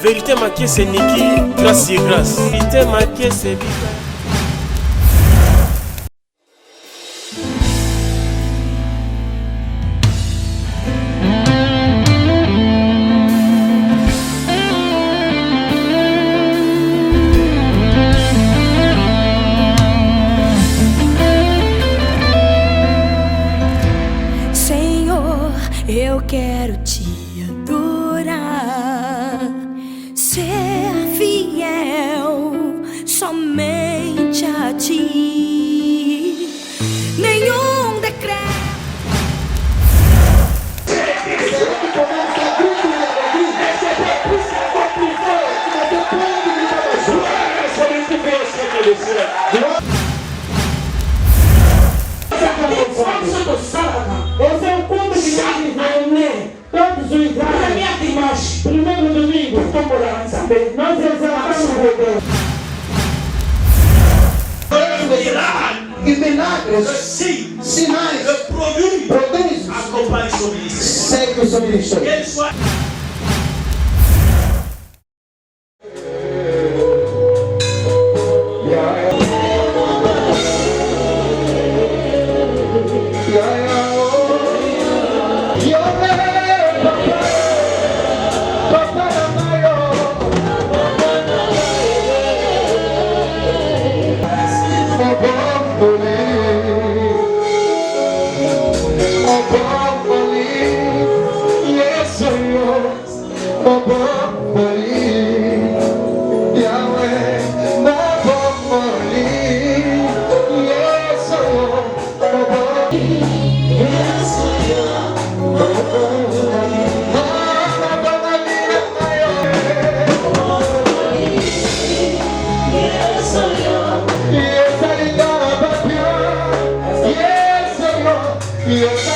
Vérité maquée c'est Niki, grâce et grâce. Vérité maquée c'est Bika. Senhor, eu quero te adorar, ser fiel somente a ti. Nenhum decreto. Esse é o culto de todos os anos. Primeiro domingo, nós exaltamos o Deus. E milagres, sinais, prodígios acompanhe o seu ministério. segue o seu ministério. Yes,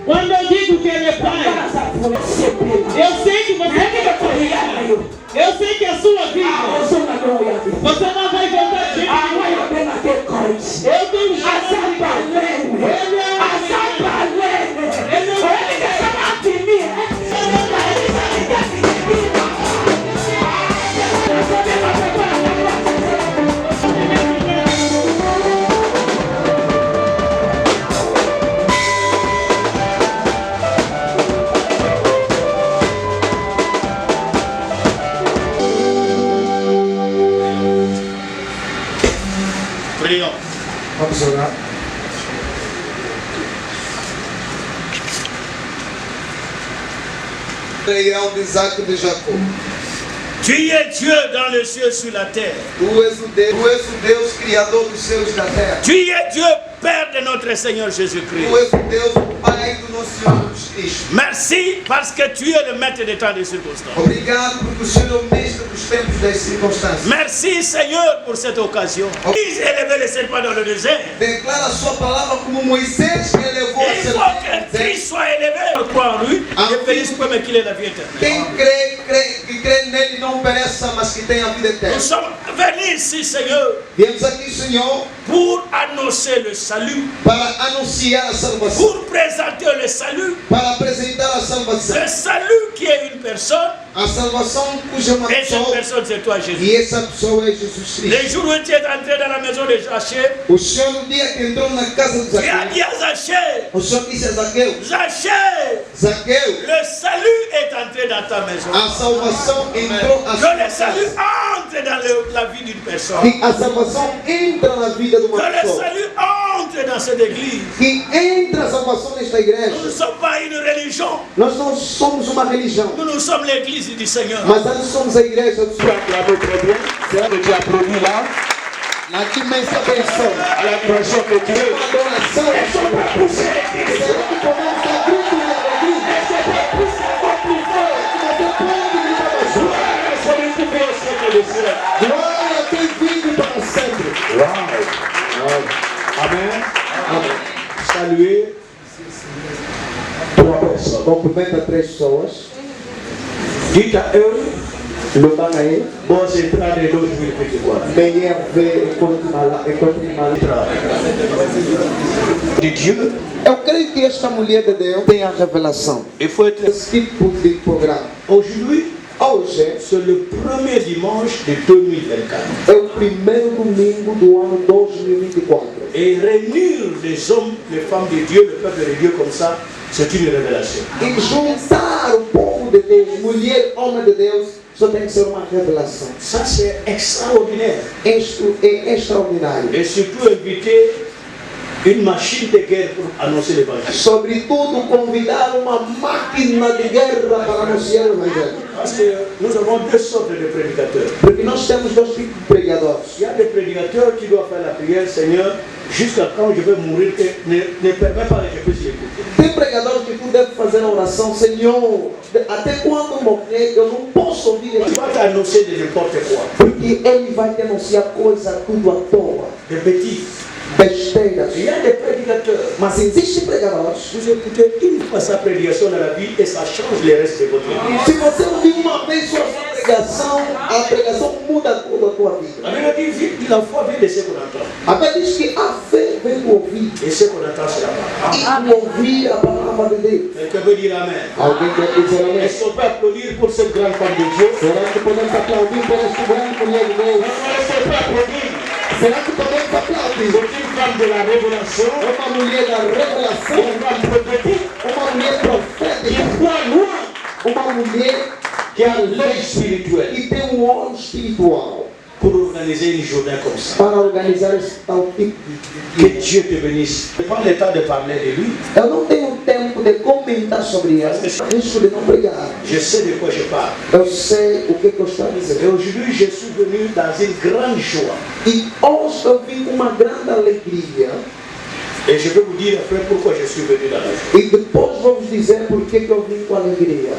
Quando eu digo que ele é pai, eu sei que você eu sei que a sua vida você não vai voltar de eu tenho ele Vamos orar. Leão de Isaac de Jacó. Tu es Dieu dans le ciel sur la terre. Tu és o Deus criador dos céus e da terra. Tu es Dieu Père de notre Seigneur Jésus-Christ. Tu és o Deus Pai do nosso Senhor Jesus Cristo. Merci parce que tu es le maître des temps et des circonstances. Obrigado porque o Senhor é o mestre dos tempos e das circunstâncias. Merci Seigneur pour cette occasion. Moïse élevait le serpent dans le désert. Declara a sua palavra como Moisés que elevou a Il faut que Christ soit élevé. Croire en lui et périsse mais qu'il ait la vie éternelle. Quem crê nele não pereça, mas que tenha a vida eterna. Nous sommes venus ici, Seigneur, Viemos aqui, Senhor, pour annoncer le salut, para anunciar a salvação, pour présenter le salut, para apresentar a salvação. le salut qui est une personne, A salvação cuja uma et cette pessoa, personne c'est toi Jésus. e essa pessoa é Jesus Cristo. Le jour où tu es entré dans la maison de Zachée, O Senhor, no dia que entrou na casa de tu as Zaqueu, dit à Zachée, o Senhor disse a Zaqueu: Zachée, Zaqueu, le salut est entré dans ta maison. a salvação entrou a Que sua le salut casa. entre dans la vie d'une personne. Que a salvação entra na vida de uma Que le pessoa. salut entre dans cette église. Que entra a salvação nesta igreja. Nous ne sommes pas une religion. Nós não somos uma religião, Nous sommes l'église du Seigneur. mas nós somos a igreja do Senhor. C'est que tu applaudis là, Na dimensão atenção, à l'impression que tu es. adoração, será que começa a grito e alegria? Glória tem vindo para sempre. Wow. Amen. Saluer 3 personnes. Cumprimenta 3 pessoas. Dites à eux, Lutando aí. bonne entrada de 2024. Venha ver encontro mal. De Dieu, Eu creio que esta mulher de Deus tem a revelação. il faut être. Esse tipo de programa. Aujourd'hui, Hoje c'est le premier dimanche de 2024. é o primeiro domingo do ano 2024. Et réunir les hommes, les femmes de Dieu, le peuple de Dieu comme ça, c'est une révélation. E juntar o povo de Deus, mulher, homem de Deus, só tem que ser uma revelação. Ça, c'est extraordinaire. Isto é extraordinário. Et surtout inviter une machine de guerre pour annoncer l'évangile. Sobretudo, convidar uma máquina de guerra para anunciar o Evangelho. Parce que nous avons 2 sortes de prédicateurs. Porque nós temos 2 tipos de pregadores. Il y a des prédicateurs qui doivent faire la prière, Seigneur, jusqu'à quand je vais mourir, ne permets pas que je puisse l'écouter. Tem pregadores que tu deve fazer a oração, Senhor, até quando morrer eu não posso ouvir Tu isso. vas t'annoncer de n'importe quoi, Porque ele vai te anunciar coisa tudo à toa, des bêtises. besteiras. Il y a des prédicateurs. Mas existem pregadores. Vous écoutez une fois sa prédication dans la vie et ça change le reste de votre vie. Se você ouvir uma vez sua pregação, a pregação muda toda a tua vida. La Bible dit la foi vient de ce qu'on entend. A Bíblia diz que a fé vem do ouvir. Et ce qu'on entend, c'est la parole. E o ouvir a palavra de Deus. Quelqu'un peut dire Amen. Alguém quer dizer amém? Est-ce qu'on peut applaudir pour cette grande femme de Dieu? Será que podemos aplaudir por esta grande mulher de Deus? Est-ce qu'on peut applaudir Será que podemos aplaudir pour une femme de la révélation? uma mulher da revelação? Une femme prophétique Uma mulher qui profética? voit loin, Uma mulher qui a l'œil spirituel que tem olho espiritual pour organiser une journée comme ça. para organizar esse tal tipo de Que Dieu te bénisse. Je prends le temps de parler de lui. Eu não tenho tempo de comentar sobre ela. Risco de não pregar. Je sais de quoi je parle. Eu sei o que eu estou a dizer. Et aujourd'hui, je suis venu dans une grande joie. E hoje eu vim com uma grande alegria. Et je vais vous dire après pourquoi je suis venu dans la joie. E depois vou vos dizer por que eu vim com alegria.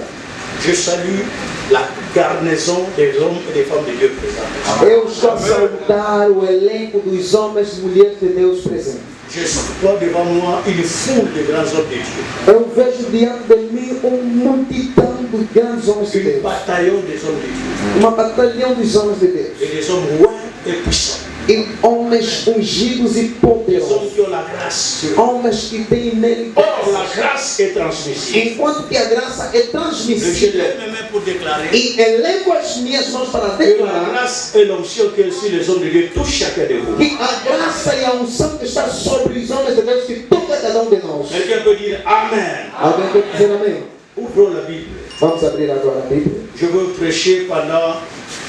Je salue la garnison des hommes et des femmes de Dieu présents. Eu estou a saudar o elenco dos homens e mulheres de Deus presentes. Je vois devant moi une foule de grands hommes de Dieu. Eu vejo diante de mim multidão de grandes homens de Un Deus. bataillon des hommes de Dieu. Uma batalhão dos homens de Deus. Et des hommes rois et puissants. E homens ungidos e Des poderosos. hommes qui ont la grâce. Homens que têm nele. Or, la grâce est transmissible. Enquanto que a graça é Je transmissível. lève mes mains pour déclarer E elevo as minhas mãos para que la declarar grâce et l'onction qui est sur les hommes de Dieu touchent chacun de vous. que a graça e a unção que está sobre os homens de Deus que toca cada um de nós. Quelqu'un peut dire Amen. Alguém quer dizer amém? Ouvrons la Bible. Vamos abrir agora a Bíblia. Je veux prêcher pendant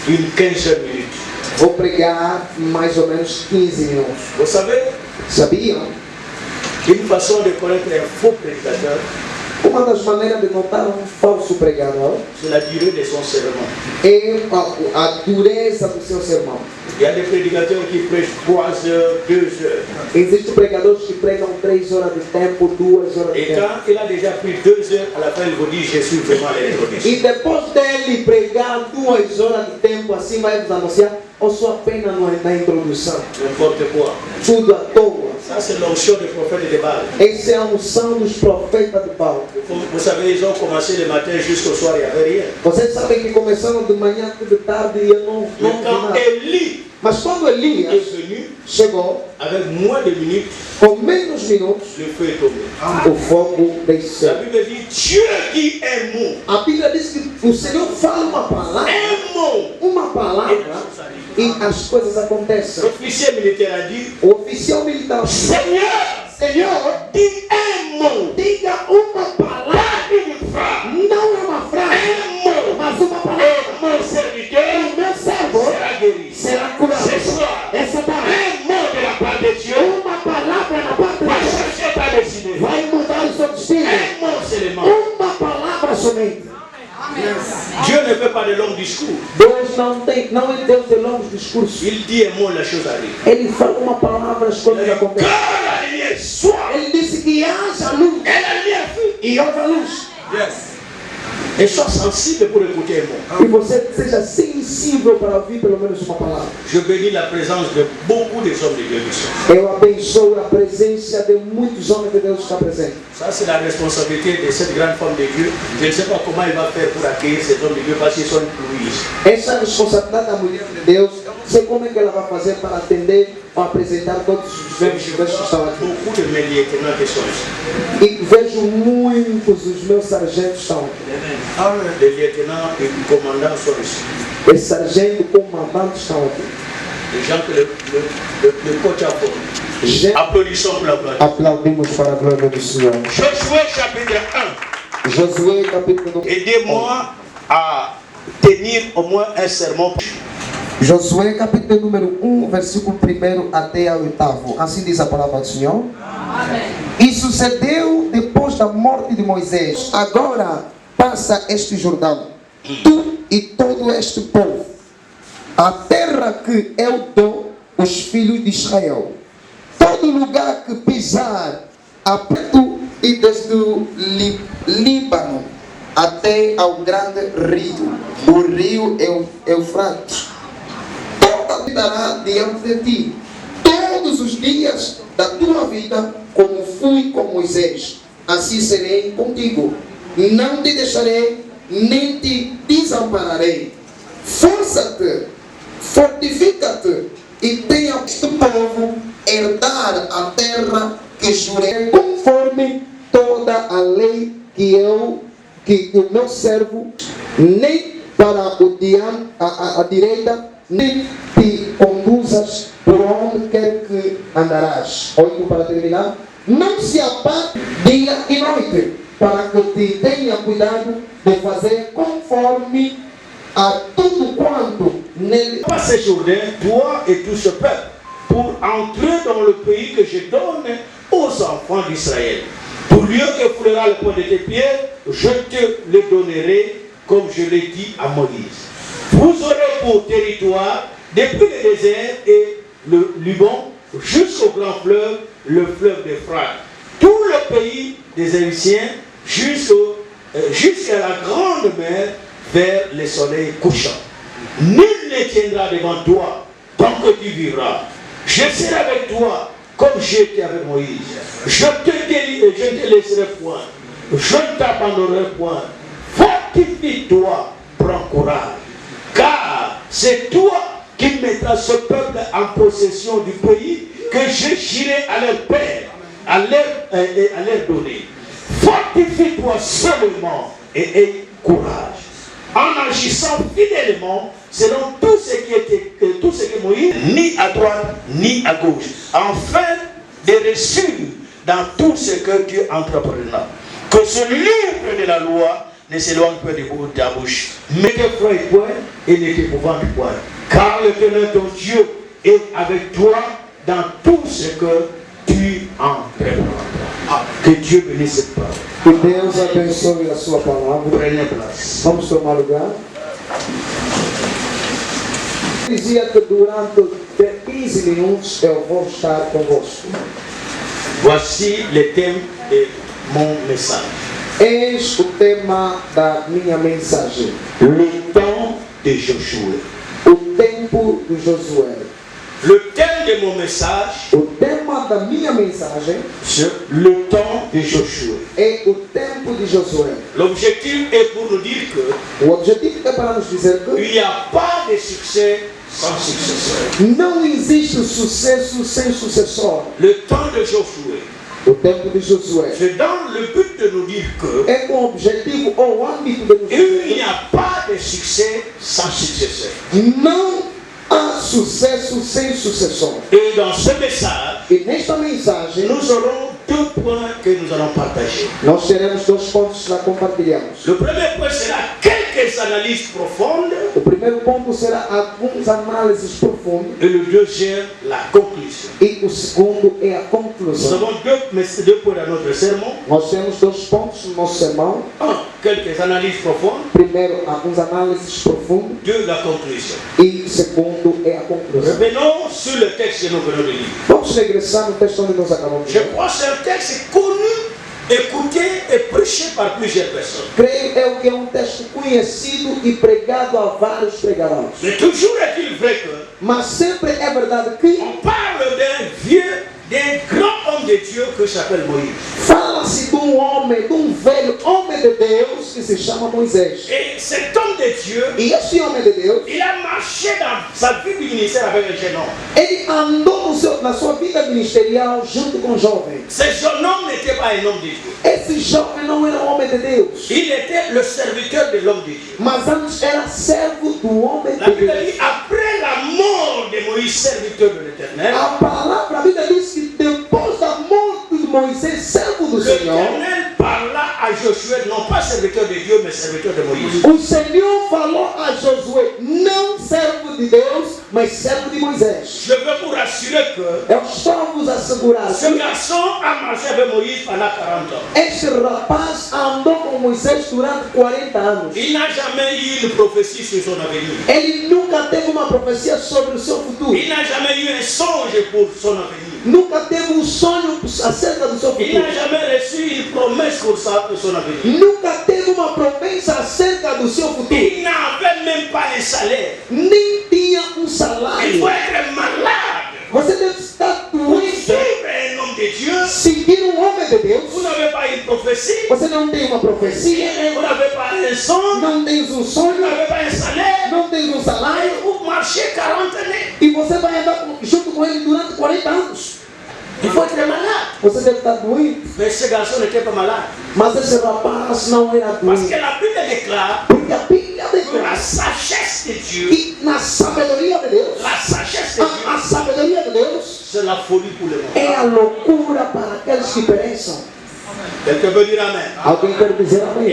une 15 minutes. Vou pregar mais ou menos 15 minutos. Vous savez, Sabiam? une façon de connaître un faux prédicateur, Uma das maneiras de notar um falso pregador c'est la durée de son serment. é a dureza do seu sermão. Il y a des prédicateurs qui prêchent 3 heures, 2 heures. Existem pregadores que pregam 3 horas de tempo, 2 horas de Et tempo. quand il a déjà pris 2 heures, à la fin il vous dit je suis vraiment l'électroniste. E depois dele pregar 2 horas de tempo, assim vai vos anunciar, ou só apenas na introdução. N'importe quoi. Tudo à toa. Ça c'est l'onction des prophètes de Baal. Essa é a unção dos profetas de Paulo. Vous savez, ils ont commencé le matin jusqu'au soir, il n'y avait rien. Vocês sabem que começaram de manhã, tudo de tarde e eu não Mais vi quand nada. Élie Mas quando est Elias venu, chegou, avec moins de minutes, com menos minutos, le feu est tombé. o fogo La desceu. Bible dit Dieu dit un mot. A Bíblia diz que o Senhor fala uma palavra, Un mot. uma Et palavra, les choses arrivent. e as coisas acontecem. L'officier militaire a dit O oficial militar, Seigneur, Senhor, dis un mot. diga uma palavra, Pas une phrase. não é uma frase, Un mot. mas uma Et palavra. mon serviteur O meu servo sera guéri. será curado. Ce soir, Essa tarde, un mot de la part de Dieu uma palavra na parte va de Deus changer ta destinée. vai mudar o seu destino. Un mot seulement. Uma palavra somente. Dieu ne fait pas de longs discours. Deus não é Deus de longos discursos. Il dit un mot, la chose arrive. Ele fala uma palavra, as coisas Que acontecem. la lumière soit. Ele disse que haja luz Et la lumière fut. e houve a luz. Yes. Et sois sensible pour écouter un mot. E você seja sensível para ouvir pelo menos uma palavra. Je bénis la présence de beaucoup des hommes de Dieu qui sont. Eu abençoo a presença de muitos homens de Deus que estão presentes. Ça, c'est la responsabilité de cette grande femme de Dieu. Je ne sais pas comment elle va faire pour accueillir ces hommes de Dieu parce qu'ils sont inclus. Essa é a responsabilidade da mulher de Deus. Não sei como é que ela vai fazer para atender ou apresentar todos os membros que estão aqui. Beaucoup de mes lieutenants qui sont ici. E vejo muitos dos meus sargentos estão aqui. Les lieutenants et les commandants sont ici. Os sargentos comandantes estão aqui. Les gens que le coach a formé. Applaudissons pour la gloire. Aplaudimos para a glória do Senhor. Josué chapitre 1. Josué capítulo 1. Aidez-moi à tenir au moins un sermon. Josué capítulo número 1, versículo 1 até ao 8. Assim diz a palavra do Senhor. Amém. E sucedeu depois da morte de Moisés. Agora passa este Jordão, tu e todo este povo, a terra que eu dou aos filhos de Israel. Todo lugar que pisar, aperto e desde o Líbano até ao grande rio, o rio Eufrates, toda estará diante de ti, todos os dias da tua vida, como fui com Moisés, assim serei contigo. Não te deixarei, nem te desampararei. Força-te, fortifica-te, e tenha este povo herdar a terra que jurei, conforme toda a lei que o meu servo, nem para o a direita, nem te conduzas por onde quer que andarás. 8 para terminar. Não se aparte dia e noite, para que te tenha cuidado de fazer conforme a tudo quanto nele. Pas ces Jourdain, toi et tout ce peuple, pour entrer dans le pays que je donne aux enfants d'Israël. Pour lieu que foulera le point de tes pieds, je te le donnerai, comme je l'ai dit à Moïse. Vous aurez pour territoire, depuis le désert et le Liban, jusqu'au grand fleuve, le fleuve d'Euphrate, tout le pays des Égyptiens, jusqu'à la grande mer, vers le soleil couchant. Nul ne tiendra devant toi tant que tu vivras. Je serai avec toi comme j'étais avec Moïse. Je te laisserai point. Je ne t'abandonnerai point. Fortifie-toi, prends courage. Car c'est toi qui mettras ce peuple en possession du pays que je jurai à leur père, à leur donner. Fortifie-toi seulement et aie courage. En agissant fidèlement selon tout ce que Moïse, ni à droite ni à gauche, afin de réussir dans tout ce que tu entreprendras. Que ce livre de la loi ne s'éloigne pas de ta bouche. Ne t'effraie point et ne t'épouvante point, car l'Éternel ton Dieu est avec toi dans tout ce que tu entreprendras. Que Dieu bénisse cette parole. Que Deus abençoe a sua palavra. Prenez place. Vamos tomar lugar. Dizia que durante 15 minutos eu vou estar convosco. Voici le thème de mon message. Eis o tema da minha mensagem. Le temps de Josué. O tempo de Josué. Le thème de mon message, O tema da minha mensagem c'est le temps de Josué. é o tempo de Josué. L'objectif est pour nous dire que O objetivo é para nos dizer que il n'y a pas de succès sans successeur. não existe sucesso sem sucessor. Le temps de Josué, O tempo de Josué c'est dans le but de nous dire que é com o objetivo ou o âmbito de nos il n'y dizer a pas de succès sans successeur. que não há sucesso sem sucessor. Et dans ce message, E nesta mensagem nous aurons deux points que nous allons partager. nós teremos 2 pontos que compartilhamos. Le premier point sera quelques analyses profondes O primeiro ponto será algumas análises profundas et le deuxième, la conclusion. e o segundo é a Nous conclusão. avons deux points dans notre sermon. Nós temos 2 pontos no nosso sermão. Un, quelques analyses profondes. Primeiro, algumas análises profundas Deux, la conclusion. e segundo é a conclusão. Revenons sur le texte que nous venons de lire. Vamos regressar no texto onde nós acabamos de Je ler. crois que c'est un texte connu écouté et prêché par plusieurs personnes. Creio que é um texto conhecido e pregado a vários pregadores. Mais toujours est-il vrai que Mas sempre é verdade que on parle d'un vieux, d'un grand homme de Dieu que s'appelle Moïse. fala-se de homem, de velho homem de Deus que se chama Moisés. Et cet homme de Dieu, E esse homem de Deus, il a marché dans sa vie du ministère avec un jeune homme. ele andou na sua vida ministerial junto com jovens. Ce jeune homme n'était pas un homme de Dieu. Esse jovem não era um homem de Deus, Il était le serviteur de l'homme de Dieu. mas antes era servo do homem La de Bible Deus. dit, après la mort de Moïse, serviteur de l'Éternel, A Bíblia diz que depois da morte de Moisés, servo do Senhor, l'Éternel parla à Josué, non pas serviteur de Dieu, mais serviteur de Moïse. o Senhor falou a Josué, não servo de Deus, mas servo de Moisés. Je veux vous rassurer que Eu estou a vos assegurar ce garçon a marché avec Moïse pendant 40 ans. este rapaz andou com Moisés durante 40 anos. Il n'a jamais eu une prophétie sur son avenir. Ele nunca teve uma profecia sobre o seu futuro. Il n'a jamais eu un songe pour son avenir. Nunca teve um sonho acerca do seu Il futuro. n'a jamais reçu une promesse pour son avenir. Nunca teve uma promessa acerca do seu futuro. Il n'avait même pas un salaire. Nem tinha um Il salário. faut être malade Você deve estar pour doente. suivre un homme de Dieu. Seguir um homem de Deus. Vous n'avez pas une prophétie. Você não tem uma profecia. Vous n'avez pas un songe. Não tens um Vous sonho. n'avez pas un salaire. Não tens um salário. Vous marchez 40 années. E você vai andar junto com ele durante 40 anos. Il faut être malade. Você deve estar doente. Mais ce garçon n'était pas malade. Mas esse rapaz não era Parce que doente. la Bible déclare Porque a Bíblia que la declara sagesse de Dieu, que na sabedoria de Deus, la sagesse de Dieu, a sabedoria de Deus c'est la folie pour le monde. é a loucura para aqueles que pereçam. Quelqu'un peut dire Amen. Alguém quer dizer amém?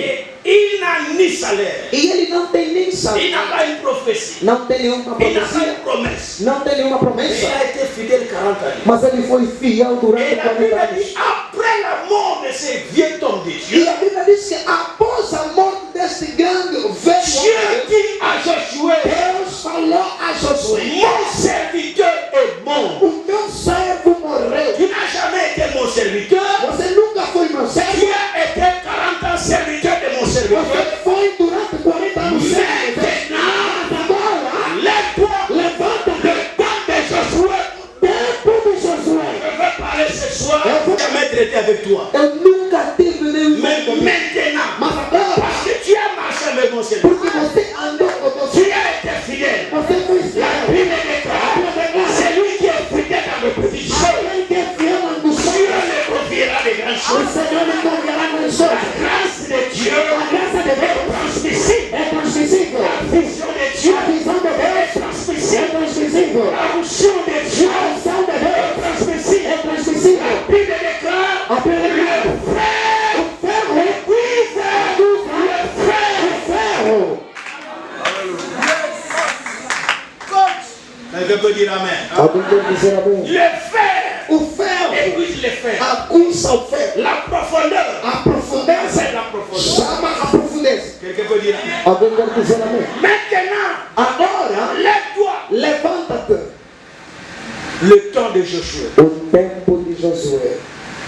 Et il n'a ni salaire. E ele não tem nem Il n'a salário. pas une prophétie. Não tem nenhuma Il n'a pas profecia. une promesse. Não tem nenhuma Mais promessa. il a été fidèle 40 années. Mas ele foi fiel Et durante la 40 Bible anos. dit, après la mort de ce vieux homme de E Dieu, a Bíblia diz que após a morte deste grande Dieu velho, dit à Josué, Deus falou a Josué: mon serviteur est mort. o meu servo morreu. Tu n'as jamais été mon serviteur. Você nunca foi meu Tu servo. as été 40 ans serviteur de mon serviteur. Você foi durante 40 anos servo. Maintenant, Agora, lève-toi. levanta-te. Le temps de Josué. Tempo de Josué. Je vais parler ce soir. Je vais jamais traiter avec toi. Eu nunca tive nenhum Mais medo. maintenant, Mas agora, parce que tu as marché avec mon serviteur, porque você andou com o tu teu as été fidèle. você foi La fiel. Bible déclare, c'est lui qui est fidèle dans les petites choses. Alguém que é fiel no Dieu sonho. le confiera des grandes O choses. Senhor lhe confiará grandes La coisas. grâce de Dieu A graça de est Deus transmissible. é transmissível. La vision de Dieu A visão de est Deus é transmissible. transmissível. La unction de Dieu A unção de est Deus transmissible. é transmissível. La Bible déclare, A Bíblia diz: le frère, o ferro oui, frère, le frère. o ferro. Quelqu'un peut dire Amen. Alguém quer dizer amém? Le fer O ferro écoute le fer. acusa o ferro. La profondeur, A profundeza c'est la profondeur. chama a profundeza. Quelqu'un peut dire Amen. Alguém quer dizer amém? Maintenant, Agora, lève-toi. levanta-te. Le temps de Josué. O tempo de Josué.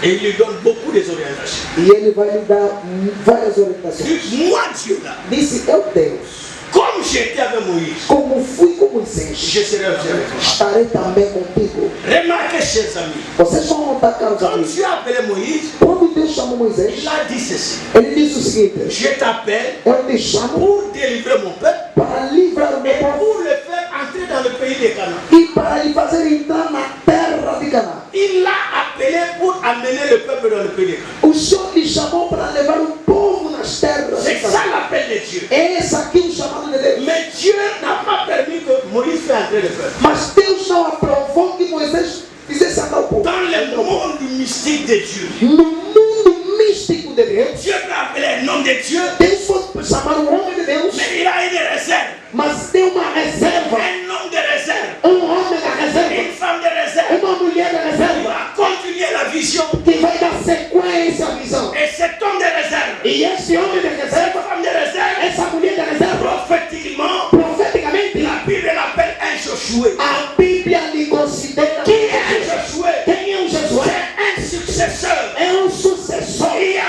Et il lui donne beaucoup des orientations. E ele vai lhe dar várias orientações. Dis, moi Dieu là, Disse: eu, Deus, comme j'étais avec Moïse, como fui com Moisés, je serai aussi avec toi. estarei também contigo. Remarquez, chers amis, Vocês vão notar, caros quand amigos, Dieu a appelé Moïse, quando Deus chamou Moisés, il a dit ceci. ele disse o seguinte: Je t'appelle eu te chamo pour délivrer mon peuple para livrar o meu et povo pour le faire entrer dans le pays des Canaan. e para lhe fazer entrar na terra de Canaã. Il l'a appelé pour amener le peuple dans le pays des Canaan. O Senhor lhe chamou para levar o povo nas terras de C'est ça Canaã. l'appel de Dieu. Esse aqui é o chamado de Deus. Mais Dieu n'a pas permis que Moïse fasse entrer le peuple. Mas Deus não aprovou que Moisés fizesse andar o povo. Dans le monde mystique de Dieu, No mundo místico de Deus, Dieu peut appeler un homme de Dieu, Deus foi chamar um homem de Deus, mais il a une réserve. mas tem uma reserva. Un homme de réserve, Homem da reserva, une femme de réserve. uma mulher da Il reserva, va continuer la vision. que vai dar sequência à visão. Et cet homme de réserve, E esse homem da cette reserva, femme de réserve, essa mulher da reserva, prophétiquement, profeticamente, la Bible l'appelle un Josué. a Bíblia lhe considera. Qui est un Josué? Quem é um Josué? C'est un successeur. É um sucessor. Il y a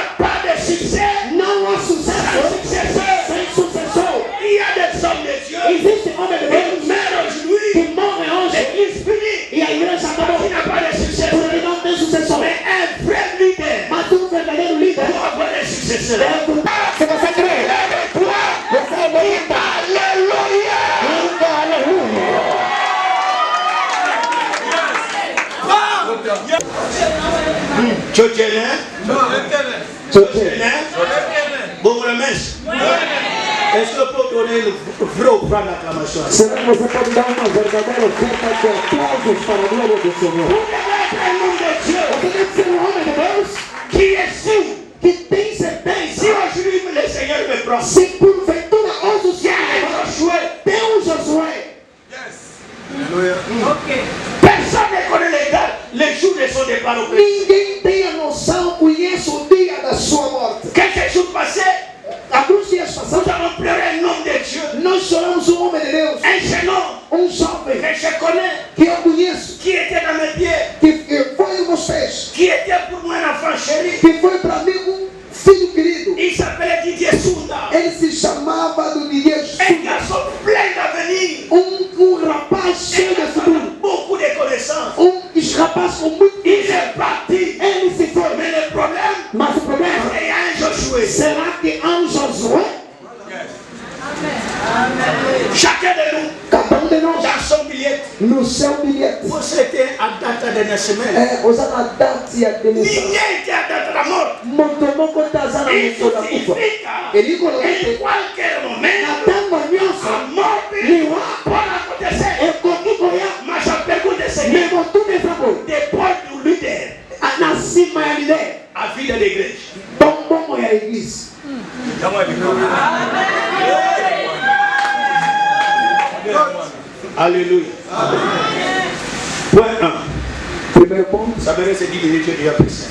un vrai leader Mas um verdadeiro líder pour avoir des successeurs. se você crê, você é líder. Alléluia. Aleluia. Tchotchene. Tchotchene. Bon remèche. Est-ce que pour donner le vrai offrande d'acclamation? Será que você pode dar uma verdadeira oferta de aplausos para a glória do Senhor? Você deve ser um homem de Deus Qui est sûr? que tem certeza. Si aujourd'hui le Seigneur me prend, Se porventura hoje o Senhor Josué, tem um Josué, personne ne connaît les jours de son départ au pays. ninguém tem a noção, conhece o dia da sua morte. Quelques jours passés, Alguns dias nous passados, avons pleuré un homme de Dieu, nós choramos um homem de Deus, un jeune homme jovem que je connais, que eu conheço, qui était dans mes pieds, que foi nos pés, qui était pour moi un enfant chéri. que foi para mim filho querido. Il s'appelait Didier Sounda, Ele se chamava do Didier un Souza, garçon plein d'avenir, rapaz cheio de futuro, beaucoup de connaissances. Rapaz com muito. Il est parti, Ele se foi. mais le problème, Mas o problema, c'est qu'il y a un Josué. será que há um Josué? Chacun de nous, Cada de nós, dans son billet, no seu bilhete, vous étiez à date de naissement. usando a data de naissance. Ninguém était à date de la mort. Montomou contazana Isso no da culpa. significa, Ele em coloca qualquer momento, Natanga a Nyosa, morte pode acontecer. é comigo, Mas a pergunta é a seguinte: mesmo tu me falou, depois do líder, na cima é líder, a vida da igreja. bom é a igreja. Alléluia. Point 1. Primeiro ponto, Ça me reste 10 minutes, j'ai déjà pris ça.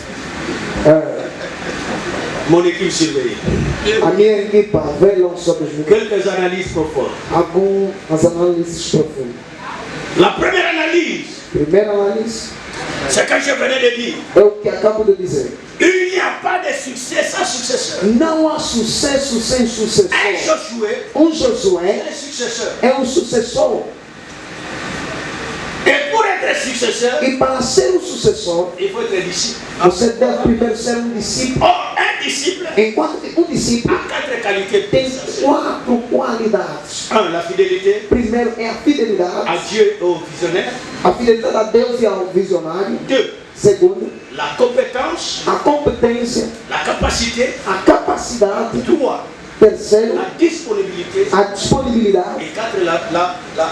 Mon équipe surveillée. a minha equipa velam sobre os meninos. Quelques analyses profondes. Algumas análises profundas. La première analyse, Primeira análise c'est que je venais de dire. é o que acabo de dizer. Il n'y a pas de succès sans successeur. Não há sucesso sem Un sucessor. Josué Josué est un successeur. é sucessor. Et pour être successeur, E para ser sucessor, il faut être disciple. você deve primeiro ser discípulo. Or, un disciple Enquanto que discípulo a 4 qualités tem essentielles. 4 qualidades. 1. La fidélité Primeiro é a fidelidade. à Dieu et au visionnaire. A fidelidade a Deus e ao visionário. 2. Segundo, La compétence, a competência, la capacité. a capacidade. 3. Terceiro, La disponibilité. a disponibilidade. Et 4.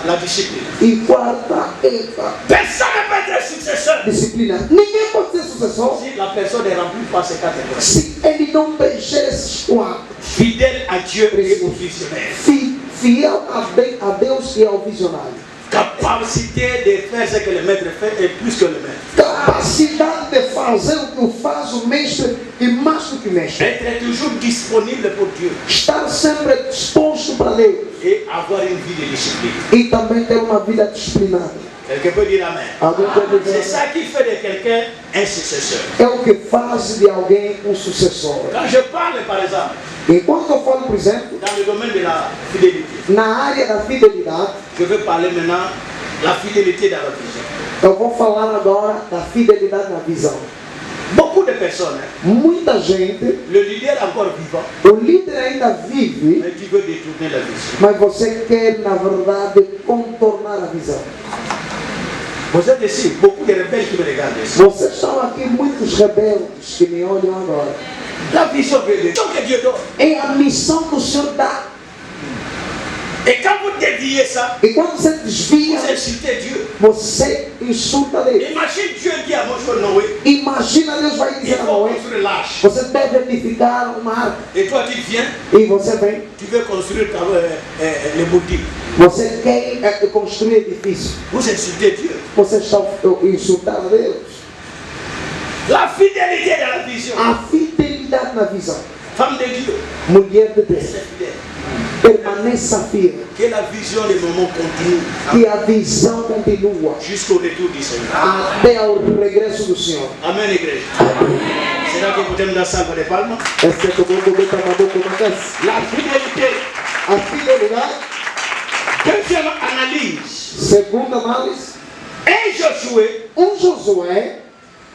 La discipline. E quarta é a Personne ne peut être successeur disciplina. Ninguém pode ser sucessor si la personne ne remplit pas ces 4 points. se ele não preencher esses 4. Fidèle à Dieu et au visionnaire. Fiel a Deus e ao visionário. Capacité de faire ce que le maître fait et plus que le maître. Capacidade de fazer o que faz o mestre e mais do que o mestre. Être toujours disponible pour Dieu Estar sempre disposto para Deus et avoir une vie de discipline. e também ter uma vida disciplinada. Quelqu'un peut dire Amen. Alguém pode C'est dizer, ça qui fait de quelqu'un un successeur. é o que faz de alguém sucessor. Quand je parle, par exemple, Enquanto eu falo, por exemplo, dans le domaine de la fidélité, na área da fidelidade, je veux parler maintenant de la fidélité dans la vision. eu vou falar agora da fidelidade na visão. Beaucoup de personnes, Muita gente, le leader encore vivant, o líder ainda vive, mais tu veux détourner la vision. mas você quer, na verdade, contornar a visão. Vous êtes ici, beaucoup de rebelles qui me regardent ici. Vocês estão aqui, muitos rebeldes que me olham agora. La vision vient de Dieu que Dieu donne. É a missão que o Senhor dá. Et quand vous déviez ça, E quando você desvia, vous insultez Dieu. você insulta Deus. Imagine Dieu dit à mon frère Noé, Imagina Deus vai il dizer a faut Noé, construire l'arche. você deve edificar uma arca. Et toi tu viens, E você vem, tu veux construire les boutiques. você quer construir edifício. Vous insultez Dieu. Você está insultando Deus. La fidélité dans la vision. A fidelidade na visão. Femme de Dieu, Mulher de Deus, c'est fidèle. permaneça fiel. Que la vision des moments continue Que a visão continua jusqu'au retour du Seigneur. até ao regresso do Senhor. Amen, Église. C'est là que vous aimez la salve des palmes. Essa é que eu vou botar na boca uma vez. La fidélité. A fidelidade, Deuxième analyse. segunda análise, Un Josué Josué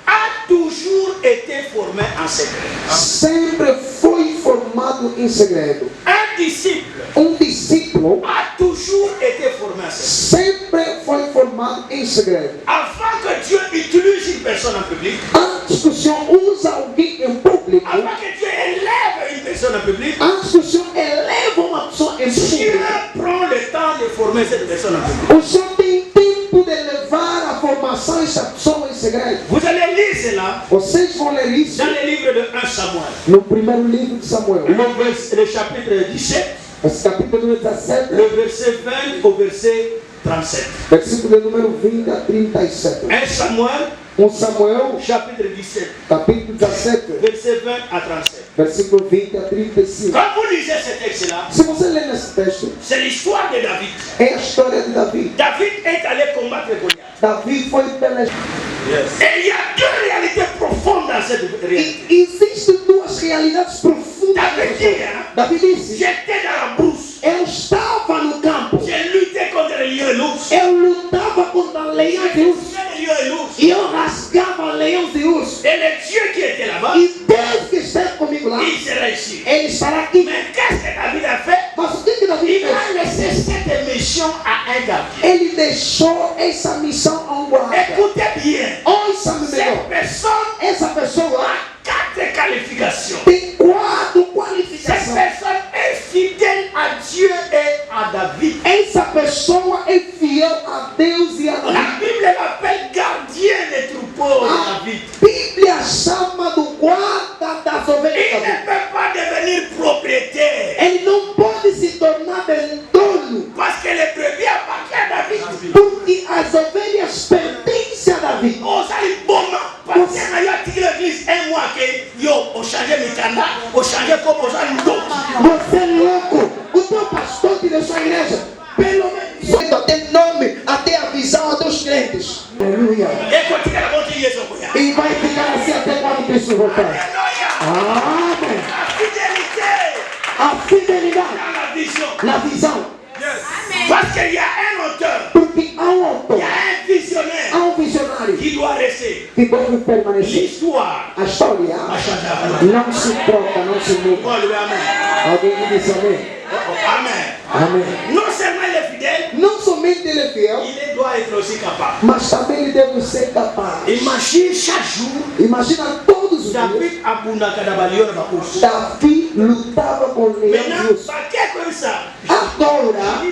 a toujours été formé en secret. sempre foi formado em segredo. Un disciple Discípulo a toujours été formé en secret. sempre foi formado em segredo. Avant que Dieu utilise une personne en public, Antes que o Senhor use alguém em público, avant que Dieu élève une personne en public, antes que o Senhor eleva uma pessoa em Dieu público, prend le temps de former cette personne en public. o Senhor tem tempo de levar a formação dessa pessoa em segredo. Vous allez lire cela Vocês vão ler isso dans le livre de 1 Samuel, no primeiro livro de Samuel, le chapitre 17, esse capítulo número 17, le verset 20 au verset 37. versículo número 20 a 37. 1 Samuel, Samuel, chapitre 17, capítulo 17, verset 20 à 37. versículo 20 a 35. Quand vous lisez ce texte-là, Se você ler nesse texto, c'est l'histoire de David. é a história de Davi. David est allé combattre Goliath. Davi foi pela... Et il y a deux réalités profondes dans cette réalité. E existem duas realidades profundas. David dit, hein, Davi disse: j'étais dans la brousse. eu estava no campo, J'ai lutté contre les lions et l'ours. eu lutava contra leões e ursos, Les lions et l'ours. e eu rasgava leões e ursos. Et le Dieu qui était là-bas, E Deus que está comigo lá, il sera ici. ele estará aqui. Mais qu'est-ce que David a fait? Mas o que Davi Il fez? a laissé cette mission à un gardien. Ele deixou essa missão a guarda. Écoutez bien. Ouça-me Cette melhor. personne Essa pessoa a 4 qualifications. tem 4 Cette qualificações. personne est fidèle à Dieu et à David. Essa pessoa é fiel a Deus e a La Davi. Bible l'appelle gardien des troupeaux de A David. Bíblia chama do guarda das Il ovelhas. ne peut pas devenir propriétaire. Ele não pode se tornar dono, Parce que les brebis appartiennent à David. porque as ovelhas pertencem a Davi. On s'allie bon. Parce que y a toute l'église un mois que yo, on changeait mes canards, on changeait comme on s'allie d'autres. Você é louco. O teu pastor te deixou a igreja. Pelo menos até nome, até a visão a dos crentes. Aleluia. Et continue à continuer son voyage. E vai ficar assim até quando Cristo voltar. Alléluia. Amém. La fidélité A fidelidade, dans la vision. na visão. Parce qu'il y a un auteur, Porque há um il y autor, a un visionnaire há visionário qui doit rester. que deve permanecer. L'histoire A história a changé. não se troca, não se muda. Oh, le amen. Alguém me diz amém? Amen. Amém. Non seulement il est fidèle, Não somente ele é fiel, il doit être aussi capable. mas também ele deve ser capaz. Imagine chaque jour, Imagina todos os dias. David abundaka na baliona ba urso. Davi lutava com leões e Maintenant, ursos. pas que comme ça. Agora,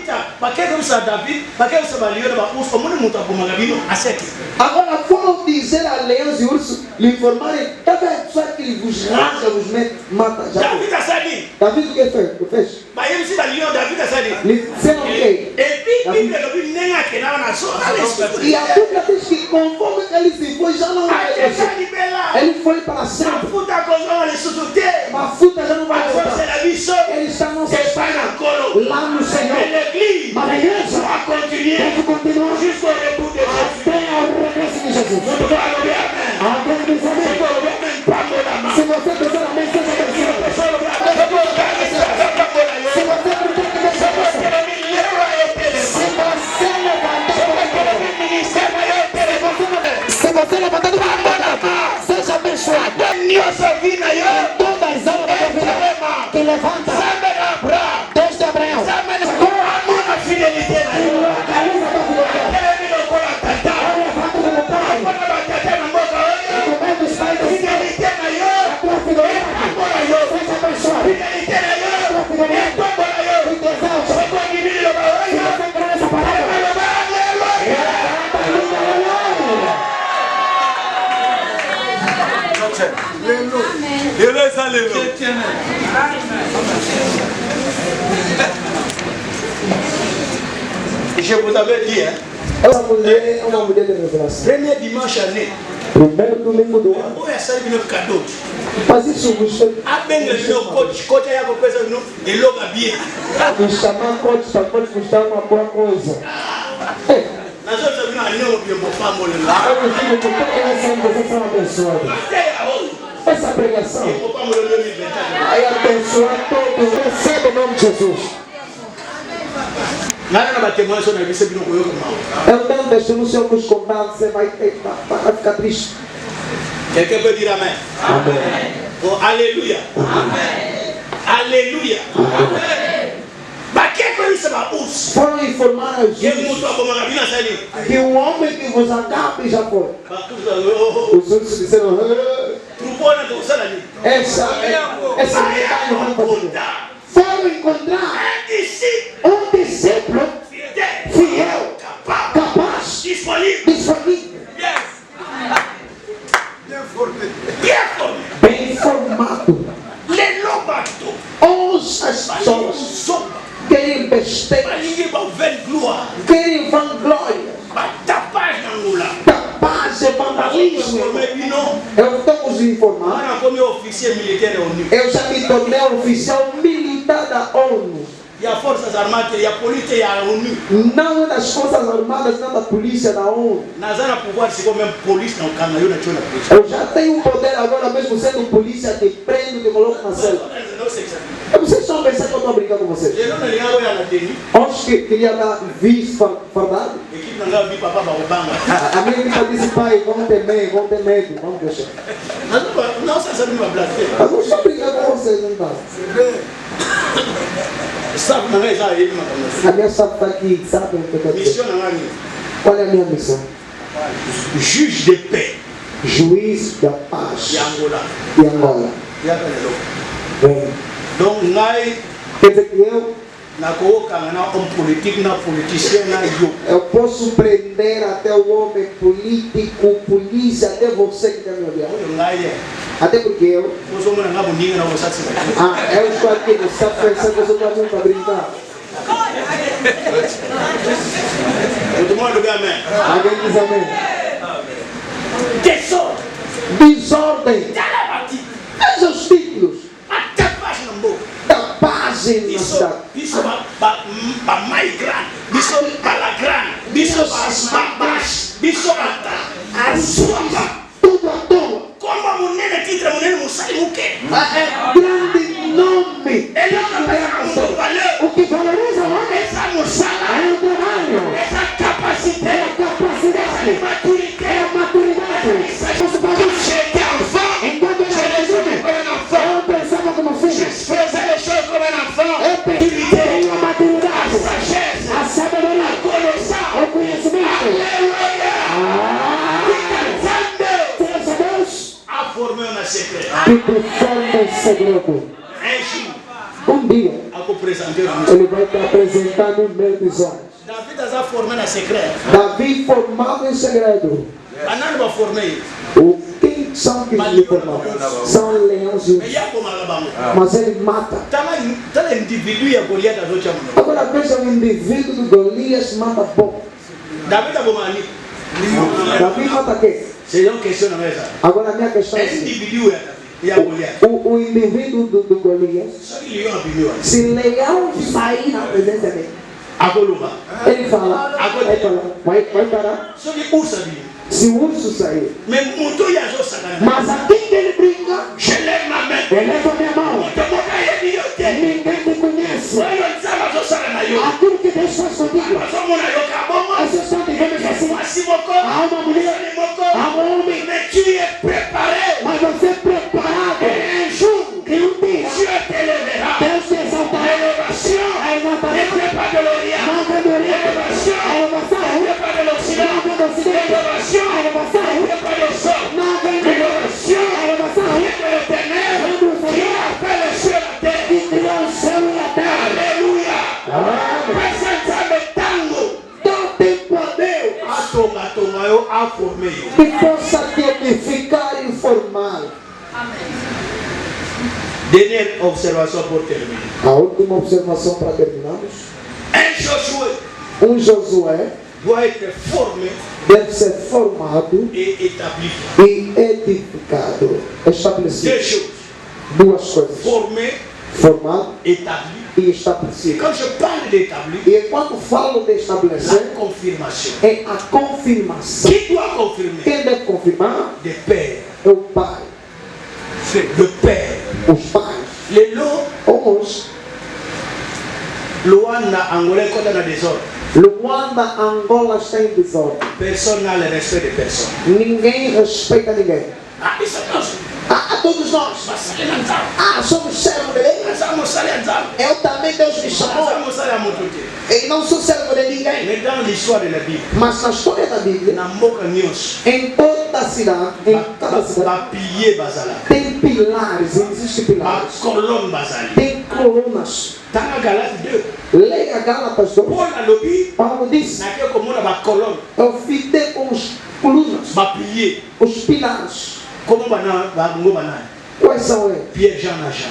Pas que comme ça David, pas que comme ça baliona ba urso, como muta bomanga bino aseke. agora foram dizer a leões e ursos, lhe informarem, cada pessoa que ele vos rasga, vos mete, mata. Já foi. David a sali. Davi o que fez? O fez? Ba yemsi baliona David a sali. Lhe disseram o quê? Et puis Bible le nenga que na na so na E a Bíblia diz que conforme ele se foi, já não vai le crescer. libela. Ele foi para Na sempre. futa cosa le soute. A fruta já não vai Parce c'est voltar. la mission. Ele está na nossa C'est pas espera. encore. Lá no Et Senhor. l'église Mas a igreja va continuer deve continuar jusqu'au retour de Jésus. até ao regresso de Jesus. Nous devons aller amen. Alguém diz amém? Se você quiser amém, seja bem-vindo. Se você pretende deixar, se você levantar do banco, seja abençoado. Todas as almas da vida que levanta, Deus de Abraão, localiza a tua fidelidade. Levanta como pai, e comendo os pais da tua fidelidade, seja abençoado. Tua fidelidade, e te exalta. Se você crê nessa palavra, Je vous avais dit, hein, é uma mulher de revelação. premier dimanche année, Primeiro domingo do ano. on a sali bino cadeau. Mas isso vos fez Abenga bino coach yako pesa bino eloga bien. me chamar coach para vos dar uma boa coisa. Nazo bino aneo bien bo famole la. Eu digo que essa você é uma pessoa. Essa pregação Bo famole le mi beta. vai abençoar todos. Receba o nome de Jesus. Nana na batemoa so na bise bino koyo ko ma. Eu não deixo no Senhor nos contar, você vai ficar triste. Quelqu'un peut dire Amen. Amen. Oh, Alléluia. Alléluia. Foram informar aos Que o homem que vos agape já foi. Os outros disseram: essa não vai fazer. Foram encontrar um discípulo fiel, capaz, disponível, bem formado. Os pessoas querem besteira, querem vanglória, tapaz e vandalismo. Eu estou vos informando. Eu já me tornei oficial militar da ONU. E a Forças Armadas, e a Polícia e a ONU. Não é das Forças Armadas, não da Polícia da ONU. Eu já tenho poder agora, mesmo sendo polícia, te prendo, te coloco na cela. Vocês estão pensando que eu estou brincando com vocês? Acho que queria dar vis fardado. A minha equipa disse: pai, vamos ter medo, vamos deixar. Mas não estou brincando com vocês, não está? A minha sabe está aqui, sabe o que eu quero dizer? Qual é a minha missão? Juge de paix. Juiz da paz. E Angola. E Angola. Bem. Donc, quer dizer que eu eu posso prender até o homem político, polícia, até você que está me olhando. Até porque eu estou aqui, você está pensando que eu sou para mim para brincar. Todo mundo diz amém. Alguém diz amém. Desordem. Esses os títulos. Tapaz na cidade. Tudo à toa. Grande nome. O que valoriza o homem é o trabalho, é a capacidade, é a maturidade. Enquanto eu pensava como filho, eu pensei a maturidade, a sabedoria, o conhecimento. Que te forma em segredo. Um dia ele vai te apresentar no meio dos homens. Davi formado em segredo. Quem são que lhe formaram? São leões e ursos. Mas ele mata. Agora veja o indivíduo do Golias mata pouco. Davi mata quem? Agora a minha questão é assim. O indivíduo do Golias, se leão sair na presença dele, ele fala, vai parar. Se o urso sair, mas aqui que ele brinca, eu levo a minha mão. Ninguém me conhece. Aquilo que Deus faz contigo, essas são de vemos assim. Há uma mulher, há um homem, mas você é preparado. Que um dia Deus te exaltará. A elevação, a elevação, a elevação, que possa te edificar e formar. Dernière observation pour terminer. A última observação para terminarmos. Josué doit être formé, deve ser formado et établi. e edificado, estabelecido. Deux choses. Duas coisas: Formé, formado établi. e estabelecido. Quand je parle d'établi, E quando falo de la estabelecer, confirmation. é a confirmação. Qui doit confirmer? Quem deve confirmar Des pères. é o pai, Le père. os pais. Les lots, Os Luanda, Angola, quand on a des ordres. Luanda, Angola está em desordem. Personne n'a le respect de personne. Ninguém respeita ninguém. A todos nós. Somos servos de Deus. Eu também, Deus me chamou. E não sou servo de ninguém. Mais dans l'histoire de la Bible, Mas na história da Bíblia, na mboka nyonso, em toda a cidade, em cada cidade, bapilier bazala, tem pilares, existem pilares. bakolone bazali. Tem colunas. Tanga Galate 2. Leia Gálatas 2. Paul alobi, Paulo disse: nake komona bakolone, eu fiquei com os colunas, bapilier. os pilares. Como bango banani? Quais são eles? Pierre, Jean na Jean.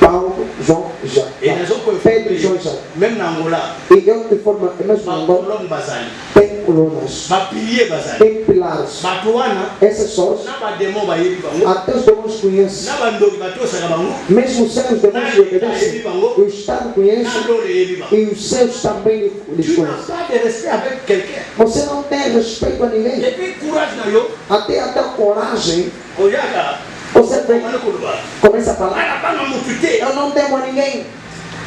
Paulo, João e Jacques. Et les autres Pedro, João e Jacques. même na Angola, E eu de forma mesmo Angola, bakolone bazali, tem colunas, bapilier bazali. tem pilares. Bato wana, Essas sós, na bademo bayebi bango, até os demônios conhecem. na bandoki batosaka bango, Mesmo os céus demônios obedecem. O Estado conhece na lore yebi bango. e os céus também lhes Tu n'as conhecem. pas de respect avec quelqu'un. Você não tem respeito a ninguém. Et puis courage na yo, Até a coragem, oyaka, você vem, omane koloba. começa a falar: Ala banga mutu te, eu não temo a ninguém.